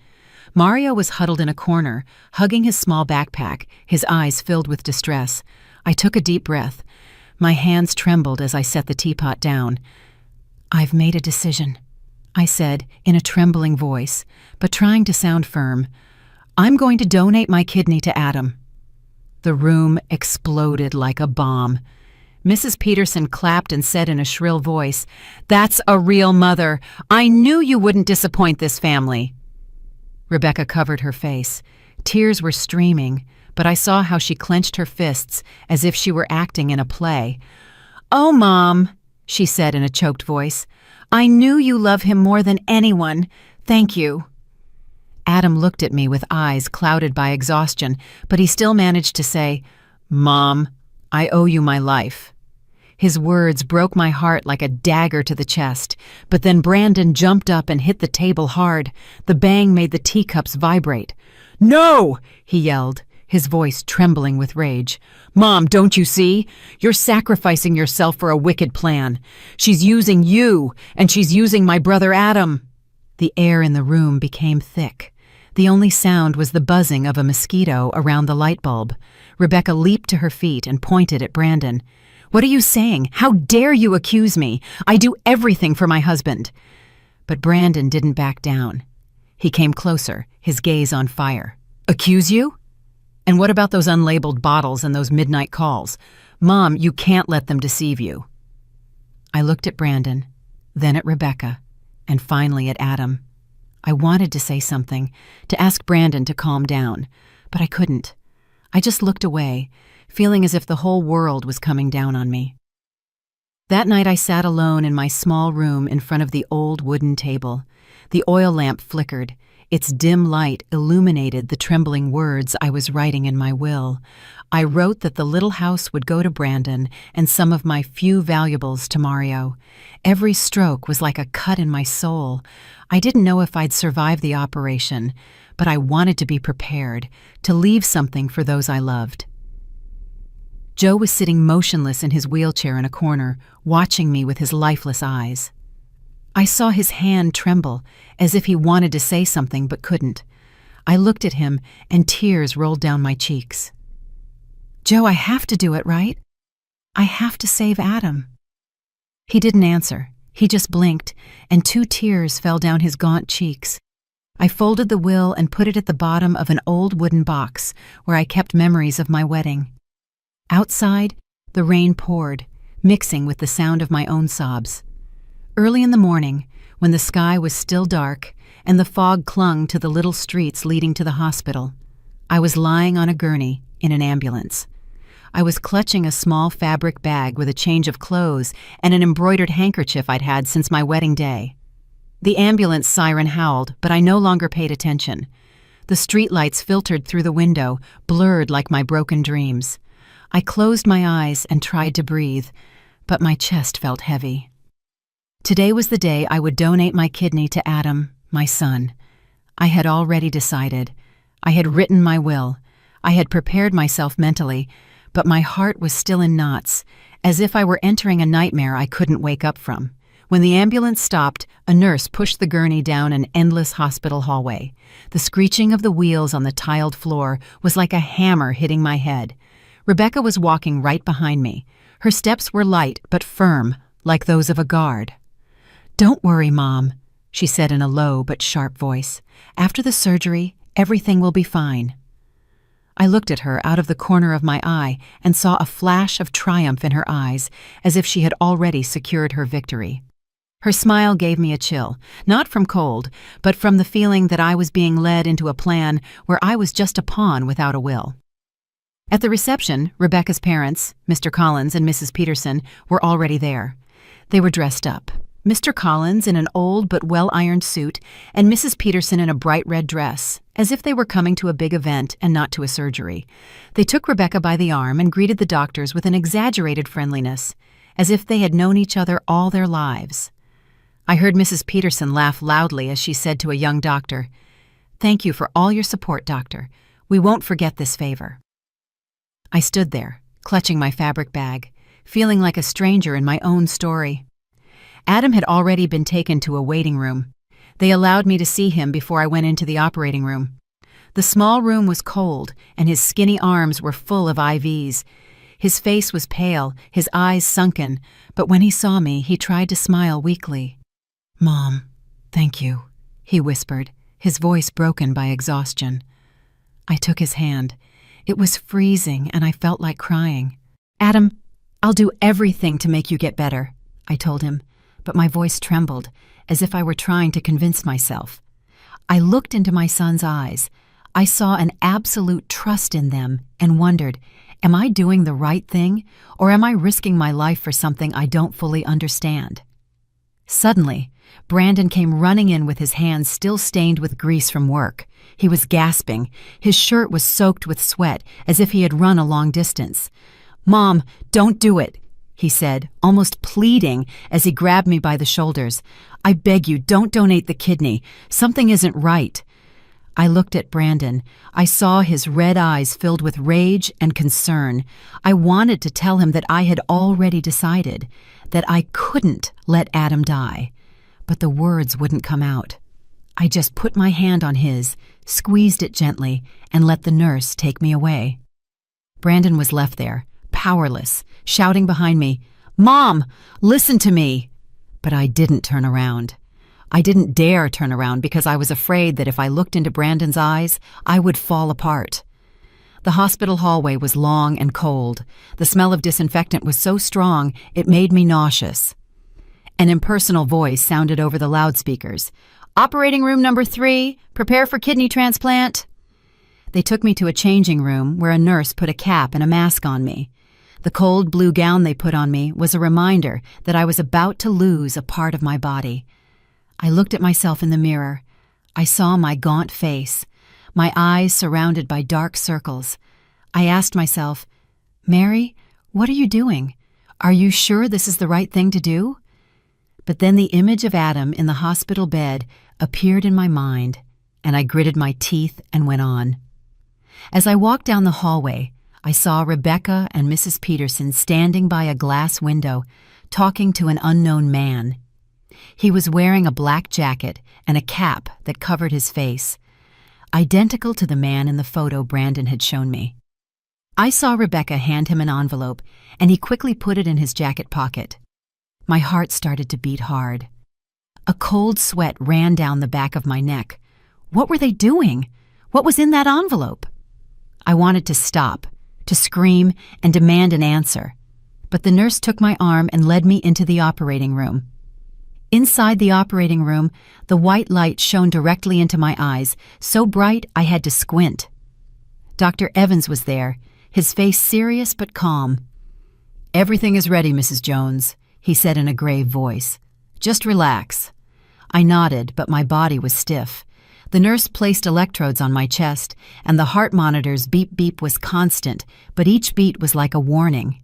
Mario was huddled in a corner, hugging his small backpack, his eyes filled with distress. I took a deep breath. My hands trembled as I set the teapot down. "I've made a decision," I said in a trembling voice, but trying to sound firm. "I'm going to donate my kidney to Adam." The room exploded like a bomb. Mrs. Peterson clapped and said in a shrill voice, "That's a real mother. I knew you wouldn't disappoint this family." Rebecca covered her face. Tears were streaming, but I saw how she clenched her fists as if she were acting in a play. "Oh, Mom," she said in a choked voice, "I knew you love him more than anyone. Thank you." Adam looked at me with eyes clouded by exhaustion, but he still managed to say, "Mom, I owe you my life." His words broke my heart like a dagger to the chest, but then Brandon jumped up and hit the table hard. The bang made the teacups vibrate. "No!" he yelled, his voice trembling with rage. "Mom, don't you see? You're sacrificing yourself for a wicked plan. She's using you, and she's using my brother Adam." The air in the room became thick. The only sound was the buzzing of a mosquito around the light bulb. Rebecca leaped to her feet and pointed at Brandon. "What are you saying? How dare you accuse me? I do everything for my husband." But Brandon didn't back down. He came closer, his gaze on fire. "Accuse you? And what about those unlabeled bottles and those midnight calls? Mom, you can't let them deceive you." I looked at Brandon, then at Rebecca, and finally at Adam. I wanted to say something, to ask Brandon to calm down, but I couldn't. I just looked away, feeling as if the whole world was coming down on me. That night I sat alone in my small room in front of the old wooden table. The oil lamp flickered. Its dim light illuminated the trembling words I was writing in my will. I wrote that the little house would go to Brandon and some of my few valuables to Mario. Every stroke was like a cut in my soul. I didn't know if I'd survive the operation, but I wanted to be prepared, to leave something for those I loved. Joe was sitting motionless in his wheelchair in a corner, watching me with his lifeless eyes. I saw his hand tremble, as if he wanted to say something but couldn't. I looked at him, and tears rolled down my cheeks. "Joe, I have to do it, right? I have to save Adam." He didn't answer. He just blinked, and 2 tears fell down his gaunt cheeks. I folded the will and put it at the bottom of an old wooden box where I kept memories of my wedding. Outside, the rain poured, mixing with the sound of my own sobs. Early in the morning, when the sky was still dark and the fog clung to the little streets leading to the hospital, I was lying on a gurney in an ambulance. I was clutching a small fabric bag with a change of clothes and an embroidered handkerchief I'd had since my wedding day. The ambulance siren howled, but I no longer paid attention. The streetlights filtered through the window, blurred like my broken dreams. I closed my eyes and tried to breathe, but my chest felt heavy. Today was the day I would donate my kidney to Adam, my son. I had already decided. I had written my will. I had prepared myself mentally, but my heart was still in knots, as if I were entering a nightmare I couldn't wake up from. When the ambulance stopped, a nurse pushed the gurney down an endless hospital hallway. The screeching of the wheels on the tiled floor was like a hammer hitting my head. Rebecca was walking right behind me. Her steps were light but firm, like those of a guard. "Don't worry, Mom," she said in a low but sharp voice. "After the surgery, everything will be fine." I looked at her out of the corner of my eye and saw a flash of triumph in her eyes, as if she had already secured her victory. Her smile gave me a chill, not from cold, but from the feeling that I was being led into a plan where I was just a pawn without a will. At the reception, Rebecca's parents, Mr. Collins and Mrs. Peterson, were already there. They were dressed up. Mr. Collins in an old but well-ironed suit, and Mrs. Peterson in a bright red dress, as if they were coming to a big event and not to a surgery. They took Rebecca by the arm and greeted the doctors with an exaggerated friendliness, as if they had known each other all their lives. I heard Mrs. Peterson laugh loudly as she said to a young doctor, "Thank you for all your support, doctor. We won't forget this favor." I stood there, clutching my fabric bag, feeling like a stranger in my own story. Adam had already been taken to a waiting room. They allowed me to see him before I went into the operating room. The small room was cold, and his skinny arms were full of IVs. His face was pale, his eyes sunken, but when he saw me, he tried to smile weakly. "Mom, thank you," he whispered, his voice broken by exhaustion. I took his hand. It was freezing, and I felt like crying. "Adam, I'll do everything to make you get better," I told him, but my voice trembled, as if I were trying to convince myself. I looked into my son's eyes. I saw an absolute trust in them and wondered, am I doing the right thing, or am I risking my life for something I don't fully understand? Suddenly, Brandon came running in with his hands still stained with grease from work. He was gasping. His shirt was soaked with sweat, as if he had run a long distance. "Mom, don't do it," he said, almost pleading as he grabbed me by the shoulders. "I beg you, don't donate the kidney. Something isn't right." I looked at Brandon. I saw his red eyes filled with rage and concern. I wanted to tell him that I had already decided, that I couldn't let Adam die. But the words wouldn't come out. I just put my hand on his, squeezed it gently, and let the nurse take me away. Brandon was left there, powerless, shouting behind me, "Mom, listen to me!" But I didn't turn around. I didn't dare turn around because I was afraid that if I looked into Brandon's eyes, I would fall apart. The hospital hallway was long and cold. The smell of disinfectant was so strong it made me nauseous. An impersonal voice sounded over the loudspeakers. "Operating room number 3, prepare for kidney transplant." They took me to a changing room where a nurse put a cap and a mask on me. The cold blue gown they put on me was a reminder that I was about to lose a part of my body. I looked at myself in the mirror. I saw my gaunt face, my eyes surrounded by dark circles. I asked myself, "Mary, what are you doing? Are you sure this is the right thing to do?" But then the image of Adam in the hospital bed appeared in my mind, and I gritted my teeth and went on. As I walked down the hallway, I saw Rebecca and Mrs. Peterson standing by a glass window, talking to an unknown man. He was wearing a black jacket and a cap that covered his face, identical to the man in the photo Brandon had shown me. I saw Rebecca hand him an envelope, and he quickly put it in his jacket pocket. My heart started to beat hard. A cold sweat ran down the back of my neck. What were they doing? What was in that envelope? I wanted to stop, to scream and demand an answer, but the nurse took my arm and led me into the operating room. Inside the operating room, the white light shone directly into my eyes, so bright I had to squint. Dr. Evans was there, his face serious but calm. "Everything is ready, Mrs. Jones," he said in a grave voice. "Just relax." I nodded, but my body was stiff. The nurse placed electrodes on my chest, and the heart monitor's beep-beep was constant, but each beat was like a warning.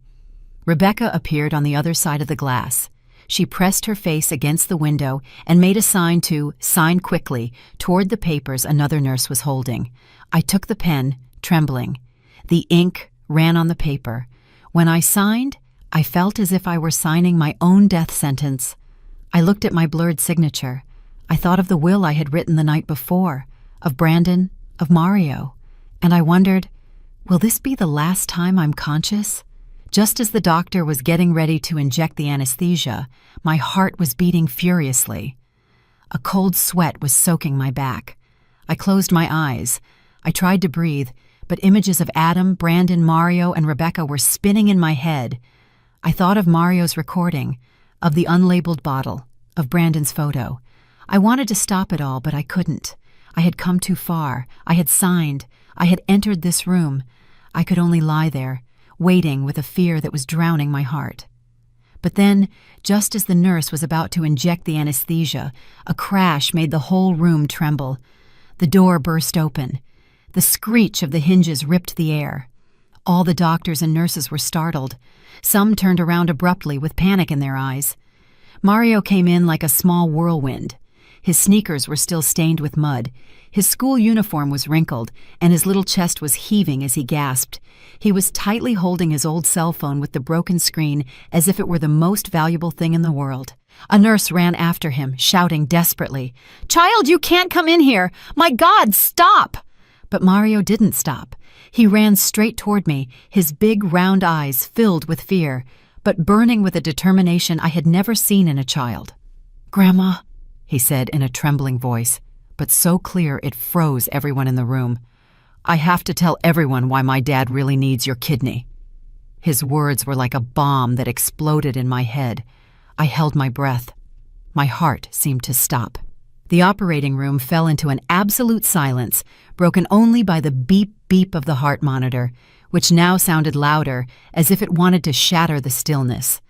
Rebecca appeared on the other side of the glass. She pressed her face against the window and made a sign to sign quickly toward the papers another nurse was holding. I took the pen, trembling. The ink ran on the paper. When I signed, I felt as if I were signing my own death sentence. I looked at my blurred signature. I thought of the will I had written the night before, of Brandon, of Mario, and I wondered, will this be the last time I'm conscious? Just as the doctor was getting ready to inject the anesthesia, my heart was beating furiously. A cold sweat was soaking my back. I closed my eyes. I tried to breathe, but images of Adam, Brandon, Mario, and Rebecca were spinning in my head. I thought of Mario's recording, of the unlabeled bottle, of Brandon's photo. I wanted to stop it all, but I couldn't. I had come too far. I had signed. I had entered this room. I could only lie there, waiting with a fear that was drowning my heart. But then, just as the nurse was about to inject the anesthesia, a crash made the whole room tremble. The door burst open. The screech of the hinges ripped the air. All the doctors and nurses were startled. Some turned around abruptly with panic in their eyes. Mario came in like a small whirlwind. His sneakers were still stained with mud. His school uniform was wrinkled, and his little chest was heaving as he gasped. He was tightly holding his old cell phone with the broken screen as if it were the most valuable thing in the world. A nurse ran after him, shouting desperately, "Child, you can't come in here! My God, stop!" But Mario didn't stop. He ran straight toward me, his big round eyes filled with fear, but burning with a determination I had never seen in a child. "Grandma," he said in a trembling voice, but so clear it froze everyone in the room. "I have to tell everyone why my dad really needs your kidney." His words were like a bomb that exploded in my head. I held my breath. My heart seemed to stop. The operating room fell into an absolute silence, broken only by the beep-beep of the heart monitor, which now sounded louder, as if it wanted to shatter the stillness.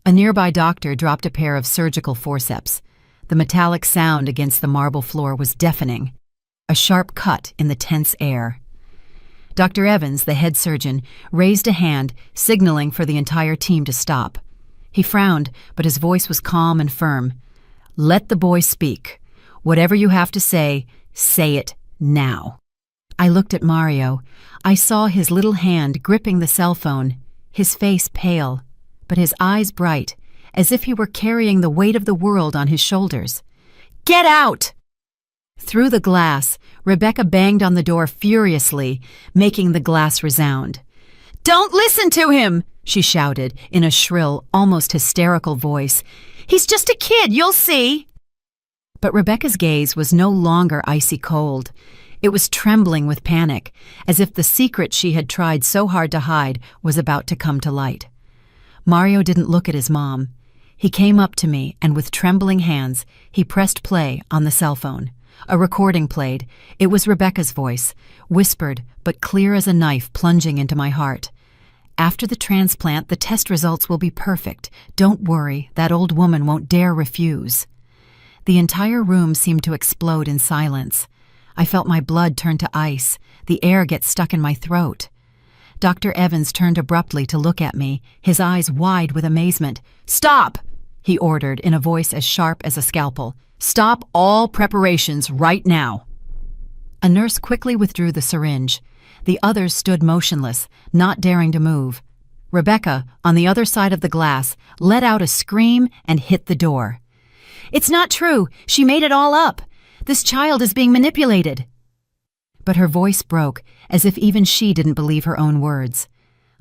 A nearby doctor dropped a pair of surgical forceps. The metallic sound against the marble floor was deafening, a sharp cut in the tense air. Dr. Evans, the head surgeon, raised a hand, signaling for the entire team to stop. He frowned, but his voice was calm and firm. "Let the boy speak. Whatever you have to say it now." I looked at Mario. I saw his little hand gripping the cell phone, his face pale, but his eyes bright, as if he were carrying the weight of the world on his shoulders. "Get out!" Through the glass, Rebecca banged on the door furiously, making the glass resound. "Don't listen to him!" she shouted in a shrill, almost hysterical voice. "He's just a kid, you'll see!" But Rebecca's gaze was no longer icy cold. It was trembling with panic, as if the secret she had tried so hard to hide was about to come to light. Mario didn't look at his mom. He came up to me, and with trembling hands, he pressed play on the cell phone. A recording played. It was Rebecca's voice, whispered but clear as a knife plunging into my heart. "After the transplant, the test results will be perfect. Don't worry, that old woman won't dare refuse." The entire room seemed to explode in silence. I felt my blood turn to ice, the air get stuck in my throat. Dr. Evans turned abruptly to look at me, his eyes wide with amazement. "Stop!" he ordered in a voice as sharp as a scalpel. "Stop all preparations right now." A nurse quickly withdrew the syringe. The others stood motionless, not daring to move. Rebecca, on the other side of the glass, let out a scream and hit the door. "It's not true! She made it all up! This child is being manipulated!" But her voice broke, as if even she didn't believe her own words.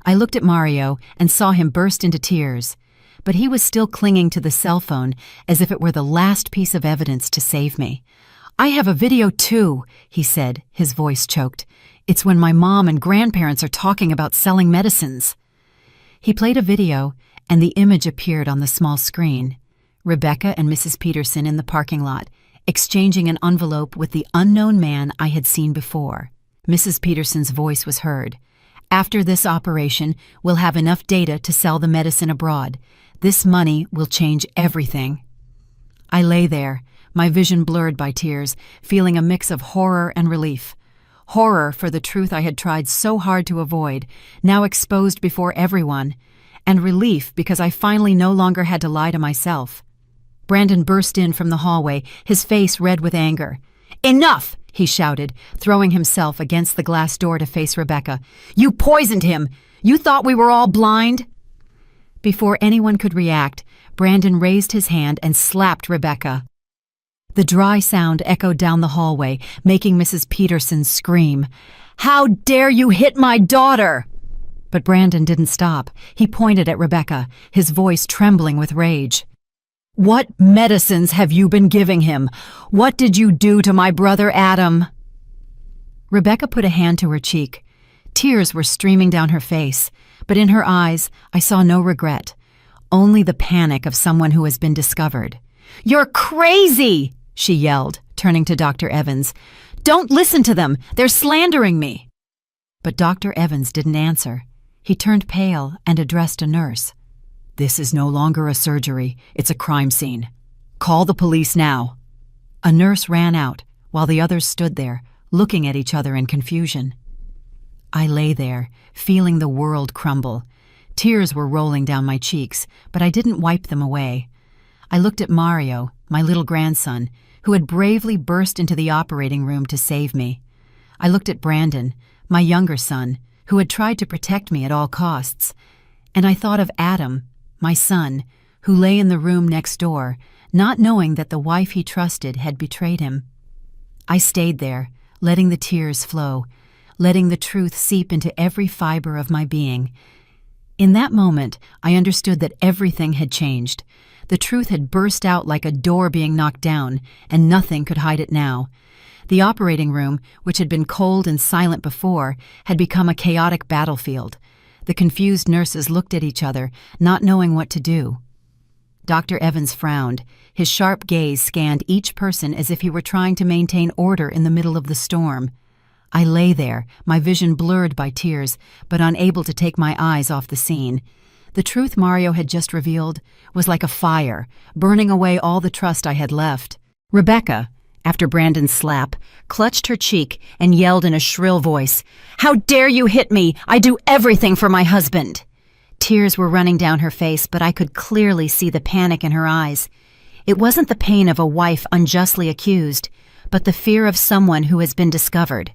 I looked at Mario and saw him burst into tears, but he was still clinging to the cell phone as if it were the last piece of evidence to save me. "I have a video too," he said, his voice choked. "It's when my mom and grandparents are talking about selling medicines." He played a video, and the image appeared on the small screen. Rebecca and Mrs. Peterson in the parking lot, exchanging an envelope with the unknown man I had seen before. Mrs. Peterson's voice was heard. "After this operation, we'll have enough data to sell the medicine abroad. This money will change everything." I lay there, my vision blurred by tears, feeling a mix of horror and relief. Horror for the truth I had tried so hard to avoid, now exposed before everyone, and relief because I finally no longer had to lie to myself. Brandon burst in from the hallway, his face red with anger. "Enough!" he shouted, throwing himself against the glass door to face Rebecca. "You poisoned him! You thought we were all blind?" Before anyone could react, Brandon raised his hand and slapped Rebecca. The dry sound echoed down the hallway, making Mrs. Peterson scream. "How dare you hit my daughter!" But Brandon didn't stop. He pointed at Rebecca, his voice trembling with rage. "What medicines have you been giving him? What did you do to my brother Adam?" Rebecca put a hand to her cheek. Tears were streaming down her face, but in her eyes I saw no regret, only the panic of someone who has been discovered. "You're crazy!" she yelled, turning to Dr. Evans. "Don't listen to them! They're slandering me!" But Dr. Evans didn't answer. He turned pale and addressed a nurse. "This is no longer a surgery, it's a crime scene. Call the police now." A nurse ran out, while the others stood there, looking at each other in confusion. I lay there, feeling the world crumble. Tears were rolling down my cheeks, but I didn't wipe them away. I looked at Mario, my little grandson, who had bravely burst into the operating room to save me. I looked at Brandon, my younger son, who had tried to protect me at all costs. And I thought of Adam, my son, who lay in the room next door, not knowing that the wife he trusted had betrayed him. I stayed there, letting the tears flow, letting the truth seep into every fiber of my being. In that moment, I understood that everything had changed. The truth had burst out like a door being knocked down, and nothing could hide it now. The operating room, which had been cold and silent before, had become a chaotic battlefield. The confused nurses looked at each other, not knowing what to do. Dr. Evans frowned. His sharp gaze scanned each person as if he were trying to maintain order in the middle of the storm. I lay there, my vision blurred by tears, but unable to take my eyes off the scene. The truth Mario had just revealed was like a fire, burning away all the trust I had left. Rebecca, after Brandon's slap, clutched her cheek and yelled in a shrill voice, "How dare you hit me? I do everything for my husband!" Tears were running down her face, but I could clearly see the panic in her eyes. It wasn't the pain of a wife unjustly accused, but the fear of someone who has been discovered.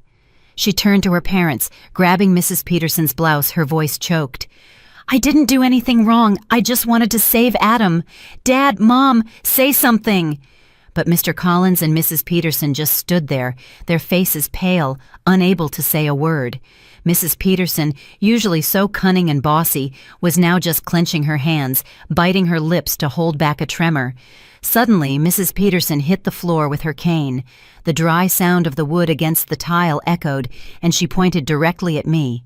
She turned to her parents, grabbing Mrs. Peterson's blouse, her voice choked. "I didn't do anything wrong. I just wanted to save Adam. Dad, Mom, say something." But Mr. Collins and Mrs. Peterson just stood there, their faces pale, unable to say a word. Mrs. Peterson, usually so cunning and bossy, was now just clenching her hands, biting her lips to hold back a tremor. Suddenly, Mrs. Peterson hit the floor with her cane. The dry sound of the wood against the tile echoed, and she pointed directly at me.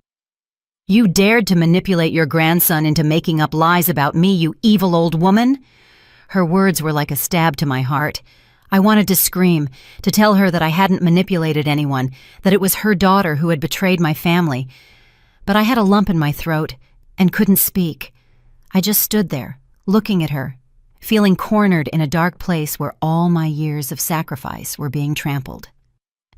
"You dared to manipulate your grandson into making up lies about me, you evil old woman!" Her words were like a stab to my heart. I wanted to scream, to tell her that I hadn't manipulated anyone, that it was her daughter who had betrayed my family. But I had a lump in my throat and couldn't speak. I just stood there, looking at her, feeling cornered in a dark place where all my years of sacrifice were being trampled.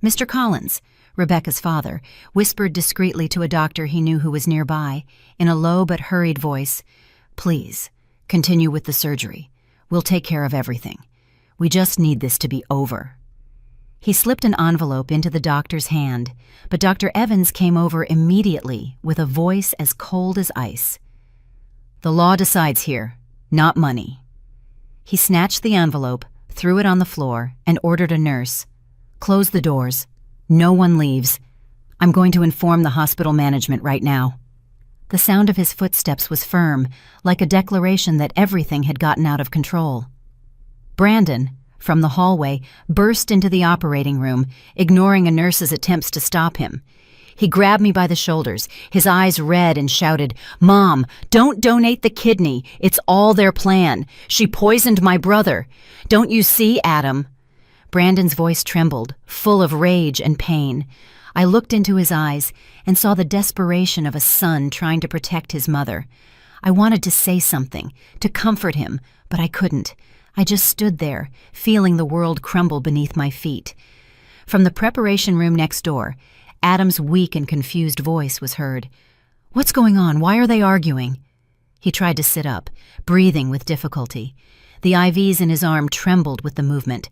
Mr. Collins, Rebecca's father, whispered discreetly to a doctor he knew who was nearby, in a low but hurried voice, "Please, continue with the surgery. We'll take care of everything. We just need this to be over." He slipped an envelope into the doctor's hand, but Dr. Evans came over immediately with a voice as cold as ice. "The law decides here, not money." He snatched the envelope, threw it on the floor, and ordered a nurse, "Close the doors. No one leaves. I'm going to inform the hospital management right now." The sound of his footsteps was firm, like a declaration that everything had gotten out of control. Brandon, from the hallway, burst into the operating room, ignoring a nurse's attempts to stop him. He grabbed me by the shoulders, his eyes red, and shouted, "Mom, don't donate the kidney. It's all their plan. She poisoned my brother. Don't you see, Adam?" Brandon's voice trembled, full of rage and pain. I looked into his eyes and saw the desperation of a son trying to protect his mother. I wanted to say something, to comfort him, but I couldn't. I just stood there, feeling the world crumble beneath my feet. From the preparation room next door, Adam's weak and confused voice was heard. "What's going on? Why are they arguing?" He tried to sit up, breathing with difficulty. The IVs in his arm trembled with the movement.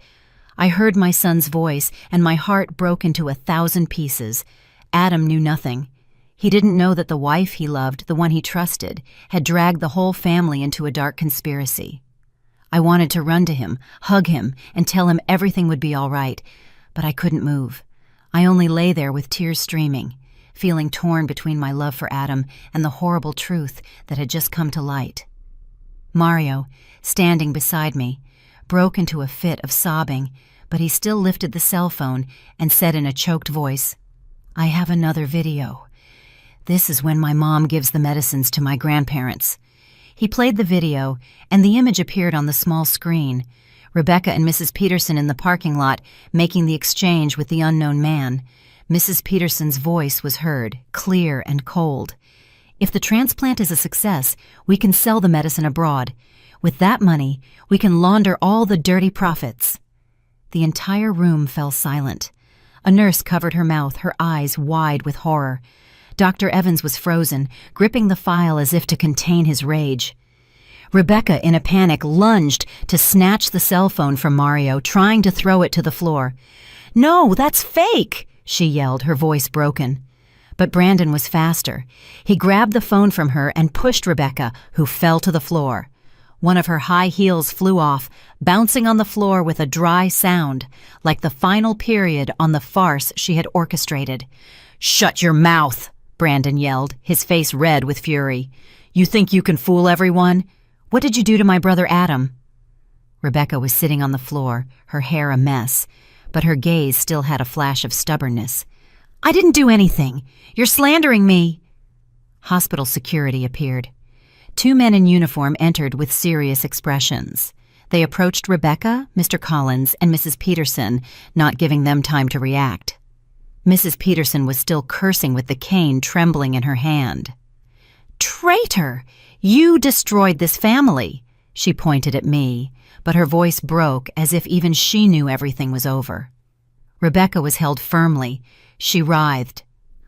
I heard my son's voice, and my heart broke into 1,000 pieces. Adam knew nothing. He didn't know that the wife he loved, the one he trusted, had dragged the whole family into a dark conspiracy. I wanted to run to him, hug him, and tell him everything would be all right, but I couldn't move. I only lay there with tears streaming, feeling torn between my love for Adam and the horrible truth that had just come to light. Mario, standing beside me, broke into a fit of sobbing, but he still lifted the cell phone and said in a choked voice, "I have another video. This is when my mom gives the medicines to my grandparents." He played the video, and the image appeared on the small screen. Rebecca and Mrs. Peterson in the parking lot making the exchange with the unknown man. Mrs. Peterson's voice was heard, clear and cold. "If the transplant is a success, we can sell the medicine abroad. With that money, we can launder all the dirty profits." The entire room fell silent. A nurse covered her mouth, her eyes wide with horror. Dr. Evans was frozen, gripping the file as if to contain his rage. Rebecca, in a panic, lunged to snatch the cell phone from Mario, trying to throw it to the floor. "No, that's fake!" she yelled, her voice broken. But Brandon was faster. He grabbed the phone from her and pushed Rebecca, who fell to the floor. One of her high heels flew off, bouncing on the floor with a dry sound, like the final period on the farce she had orchestrated. "Shut your mouth!" Brandon yelled, his face red with fury. "You think you can fool everyone? What did you do to my brother Adam?" Rebecca was sitting on the floor, her hair a mess, but her gaze still had a flash of stubbornness. "I didn't do anything. You're slandering me." Hospital security appeared. 2 men in uniform entered with serious expressions. They approached Rebecca, Mr. Collins, and Mrs. Peterson, not giving them time to react. Mrs. Peterson was still cursing with the cane trembling in her hand. "Traitor! You destroyed this family!" She pointed at me, but her voice broke as if even she knew everything was over. Rebecca was held firmly. She writhed.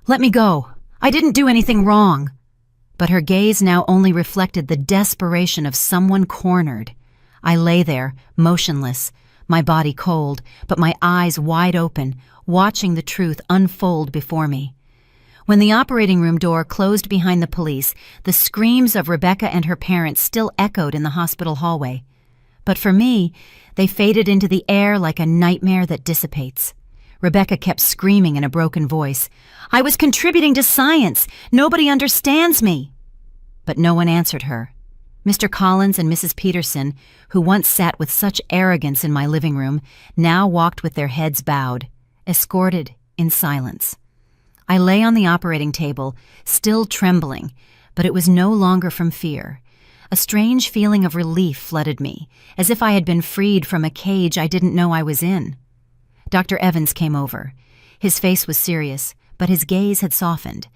"Let me go! I didn't do anything wrong!" But her gaze now only reflected the desperation of someone cornered. I lay there, motionless, my body cold, but my eyes wide open, watching the truth unfold before me. When the operating room door closed behind the police, the screams of Rebecca and her parents still echoed in the hospital hallway. But for me, they faded into the air like a nightmare that dissipates. Rebecca kept screaming in a broken voice, "I was contributing to science! Nobody understands me!" But no one answered her. Mr. Collins and Mrs. Peterson, who once sat with such arrogance in my living room, now walked with their heads bowed, escorted in silence. I lay on the operating table, still trembling, but it was no longer from fear. A strange feeling of relief flooded me, as if I had been freed from a cage I didn't know I was in. Dr. Evans came over. His face was serious, but his gaze had softened.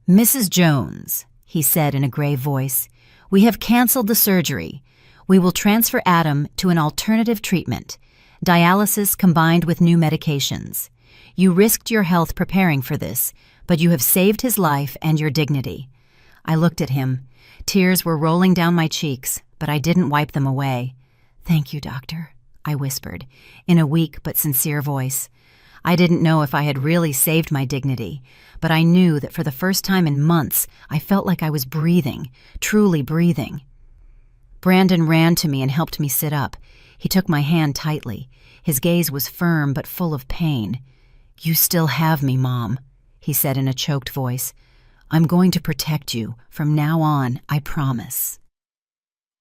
"Mrs. Jones," he said in a grave voice, "we have canceled the surgery. We will transfer Adam to an alternative treatment, dialysis combined with new medications. You risked your health preparing for this, but you have saved his life and your dignity." I looked at him. Tears were rolling down my cheeks, but I didn't wipe them away. "Thank you, doctor," I whispered, in a weak but sincere voice. I didn't know if I had really saved my dignity, but I knew that for the first time in months, I felt like I was breathing, truly breathing. Brandon ran to me and helped me sit up. He took my hand tightly. His gaze was firm but full of pain. "You still have me, Mom," he said in a choked voice. "I'm going to protect you. From now on, I promise."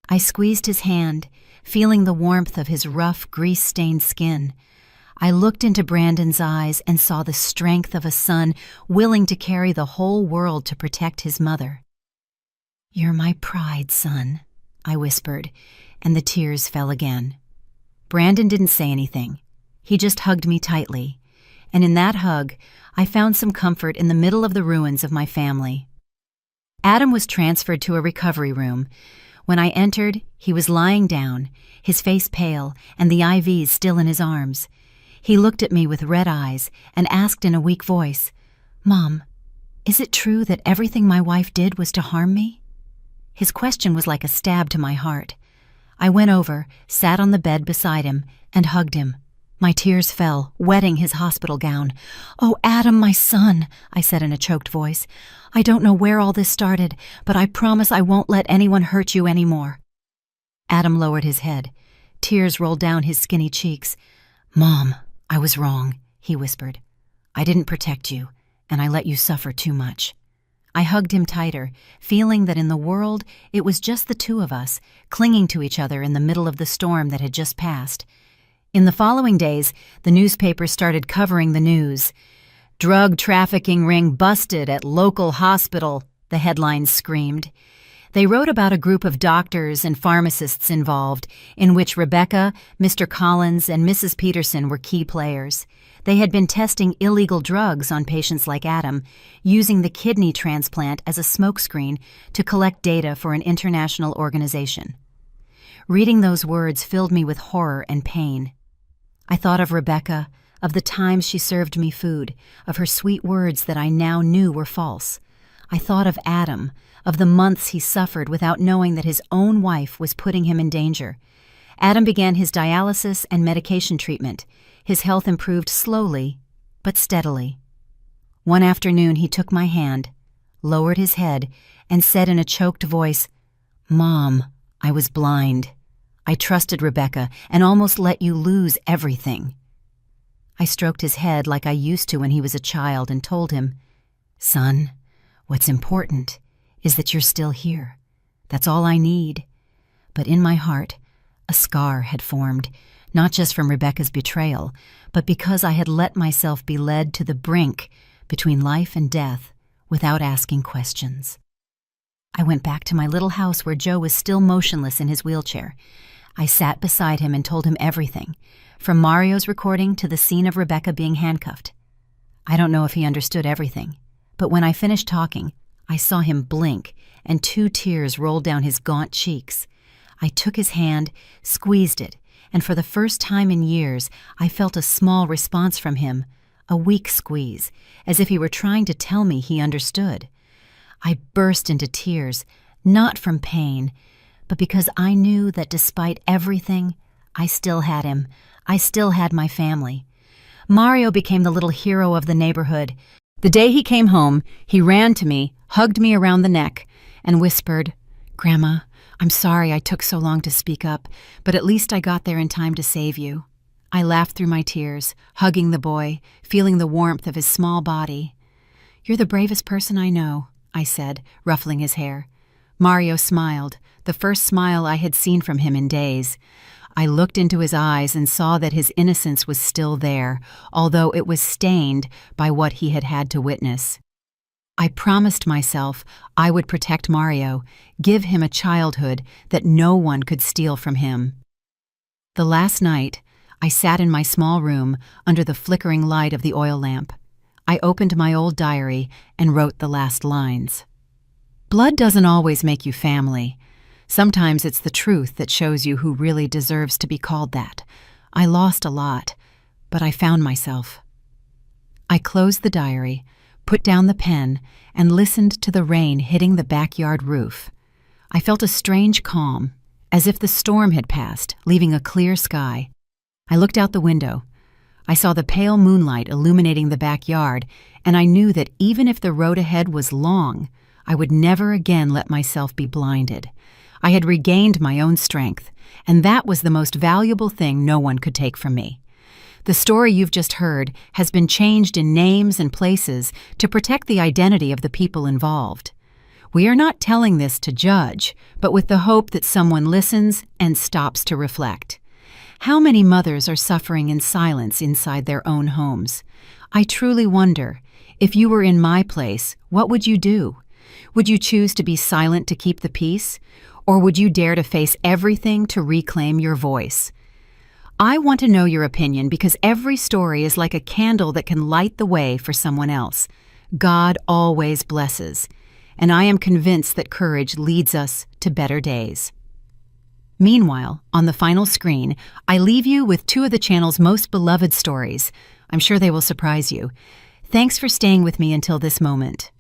I squeezed his hand, feeling the warmth of his rough, grease-stained skin. I looked into Brandon's eyes and saw the strength of a son willing to carry the whole world to protect his mother. "You're my pride, son," I whispered, and the tears fell again. Brandon didn't say anything. He just hugged me tightly. And in that hug, I found some comfort in the middle of the ruins of my family. Adam was transferred to a recovery room. When I entered, he was lying down, his face pale and the IVs still in his arms. He looked at me with red eyes and asked in a weak voice, "Mom, is it true that everything my wife did was to harm me?" His question was like a stab to my heart. I went over, sat on the bed beside him, and hugged him. My tears fell, wetting his hospital gown. "Oh, Adam, my son," I said in a choked voice. "I don't know where all this started, but I promise I won't let anyone hurt you anymore." Adam lowered his head. Tears rolled down his skinny cheeks. "Mom, I was wrong," he whispered. "I didn't protect you, and I let you suffer too much." I hugged him tighter, feeling that in the world it was just the two of us, clinging to each other in the middle of the storm that had just passed. In the following days, the newspapers started covering the news. "Drug trafficking ring busted at local hospital," the headlines screamed. They wrote about a group of doctors and pharmacists involved, in which Rebecca, Mr. Collins, and Mrs. Peterson were key players. They had been testing illegal drugs on patients like Adam, using the kidney transplant as a smokescreen to collect data for an international organization. Reading those words filled me with horror and pain. I thought of Rebecca, of the times she served me food, of her sweet words that I now knew were false. I thought of Adam, of the months he suffered without knowing that his own wife was putting him in danger. Adam began his dialysis and medication treatment. His health improved slowly, but steadily. One afternoon he took my hand, lowered his head, and said in a choked voice, "Mom, I was blind. I trusted Rebecca and almost let you lose everything." I stroked his head like I used to when he was a child and told him, "Son, what's important is that you're still here. That's all I need." But in my heart, a scar had formed, not just from Rebecca's betrayal, but because I had let myself be led to the brink between life and death without asking questions. I went back to my little house where Joe was still motionless in his wheelchair. I sat beside him and told him everything, from Mario's recording to the scene of Rebecca being handcuffed. I don't know if he understood everything, but when I finished talking, I saw him blink and 2 tears rolled down his gaunt cheeks. I took his hand, squeezed it, and for the first time in years, I felt a small response from him, a weak squeeze, as if he were trying to tell me he understood. I burst into tears, not from pain, but because I knew that despite everything, I still had him. I still had my family. Mario became the little hero of the neighborhood. The day he came home, he ran to me, hugged me around the neck, and whispered, "Grandma, I'm sorry I took so long to speak up, but at least I got there in time to save you." I laughed through my tears, hugging the boy, feeling the warmth of his small body. "You're the bravest person I know," I said, ruffling his hair. Mario smiled, the first smile I had seen from him in days. I looked into his eyes and saw that his innocence was still there, although it was stained by what he had had to witness. I promised myself I would protect Mario, give him a childhood that no one could steal from him. The last night, I sat in my small room under the flickering light of the oil lamp. I opened my old diary and wrote the last lines. Blood doesn't always make you family. Sometimes it's the truth that shows you who really deserves to be called that. I lost a lot, but I found myself. I closed the diary, put down the pen, and listened to the rain hitting the backyard roof. I felt a strange calm, as if the storm had passed, leaving a clear sky. I looked out the window. I saw the pale moonlight illuminating the backyard, and I knew that even if the road ahead was long, I would never again let myself be blinded. I had regained my own strength, and that was the most valuable thing no one could take from me. The story you've just heard has been changed in names and places to protect the identity of the people involved. We are not telling this to judge, but with the hope that someone listens and stops to reflect. How many mothers are suffering in silence inside their own homes? I truly wonder, if you were in my place, what would you do? Would you choose to be silent to keep the peace? Or would you dare to face everything to reclaim your voice? I want to know your opinion because every story is like a candle that can light the way for someone else. God always blesses, and I am convinced that courage leads us to better days. Meanwhile, on the final screen, I leave you with 2 of the channel's most beloved stories. I'm sure they will surprise you. Thanks for staying with me until this moment.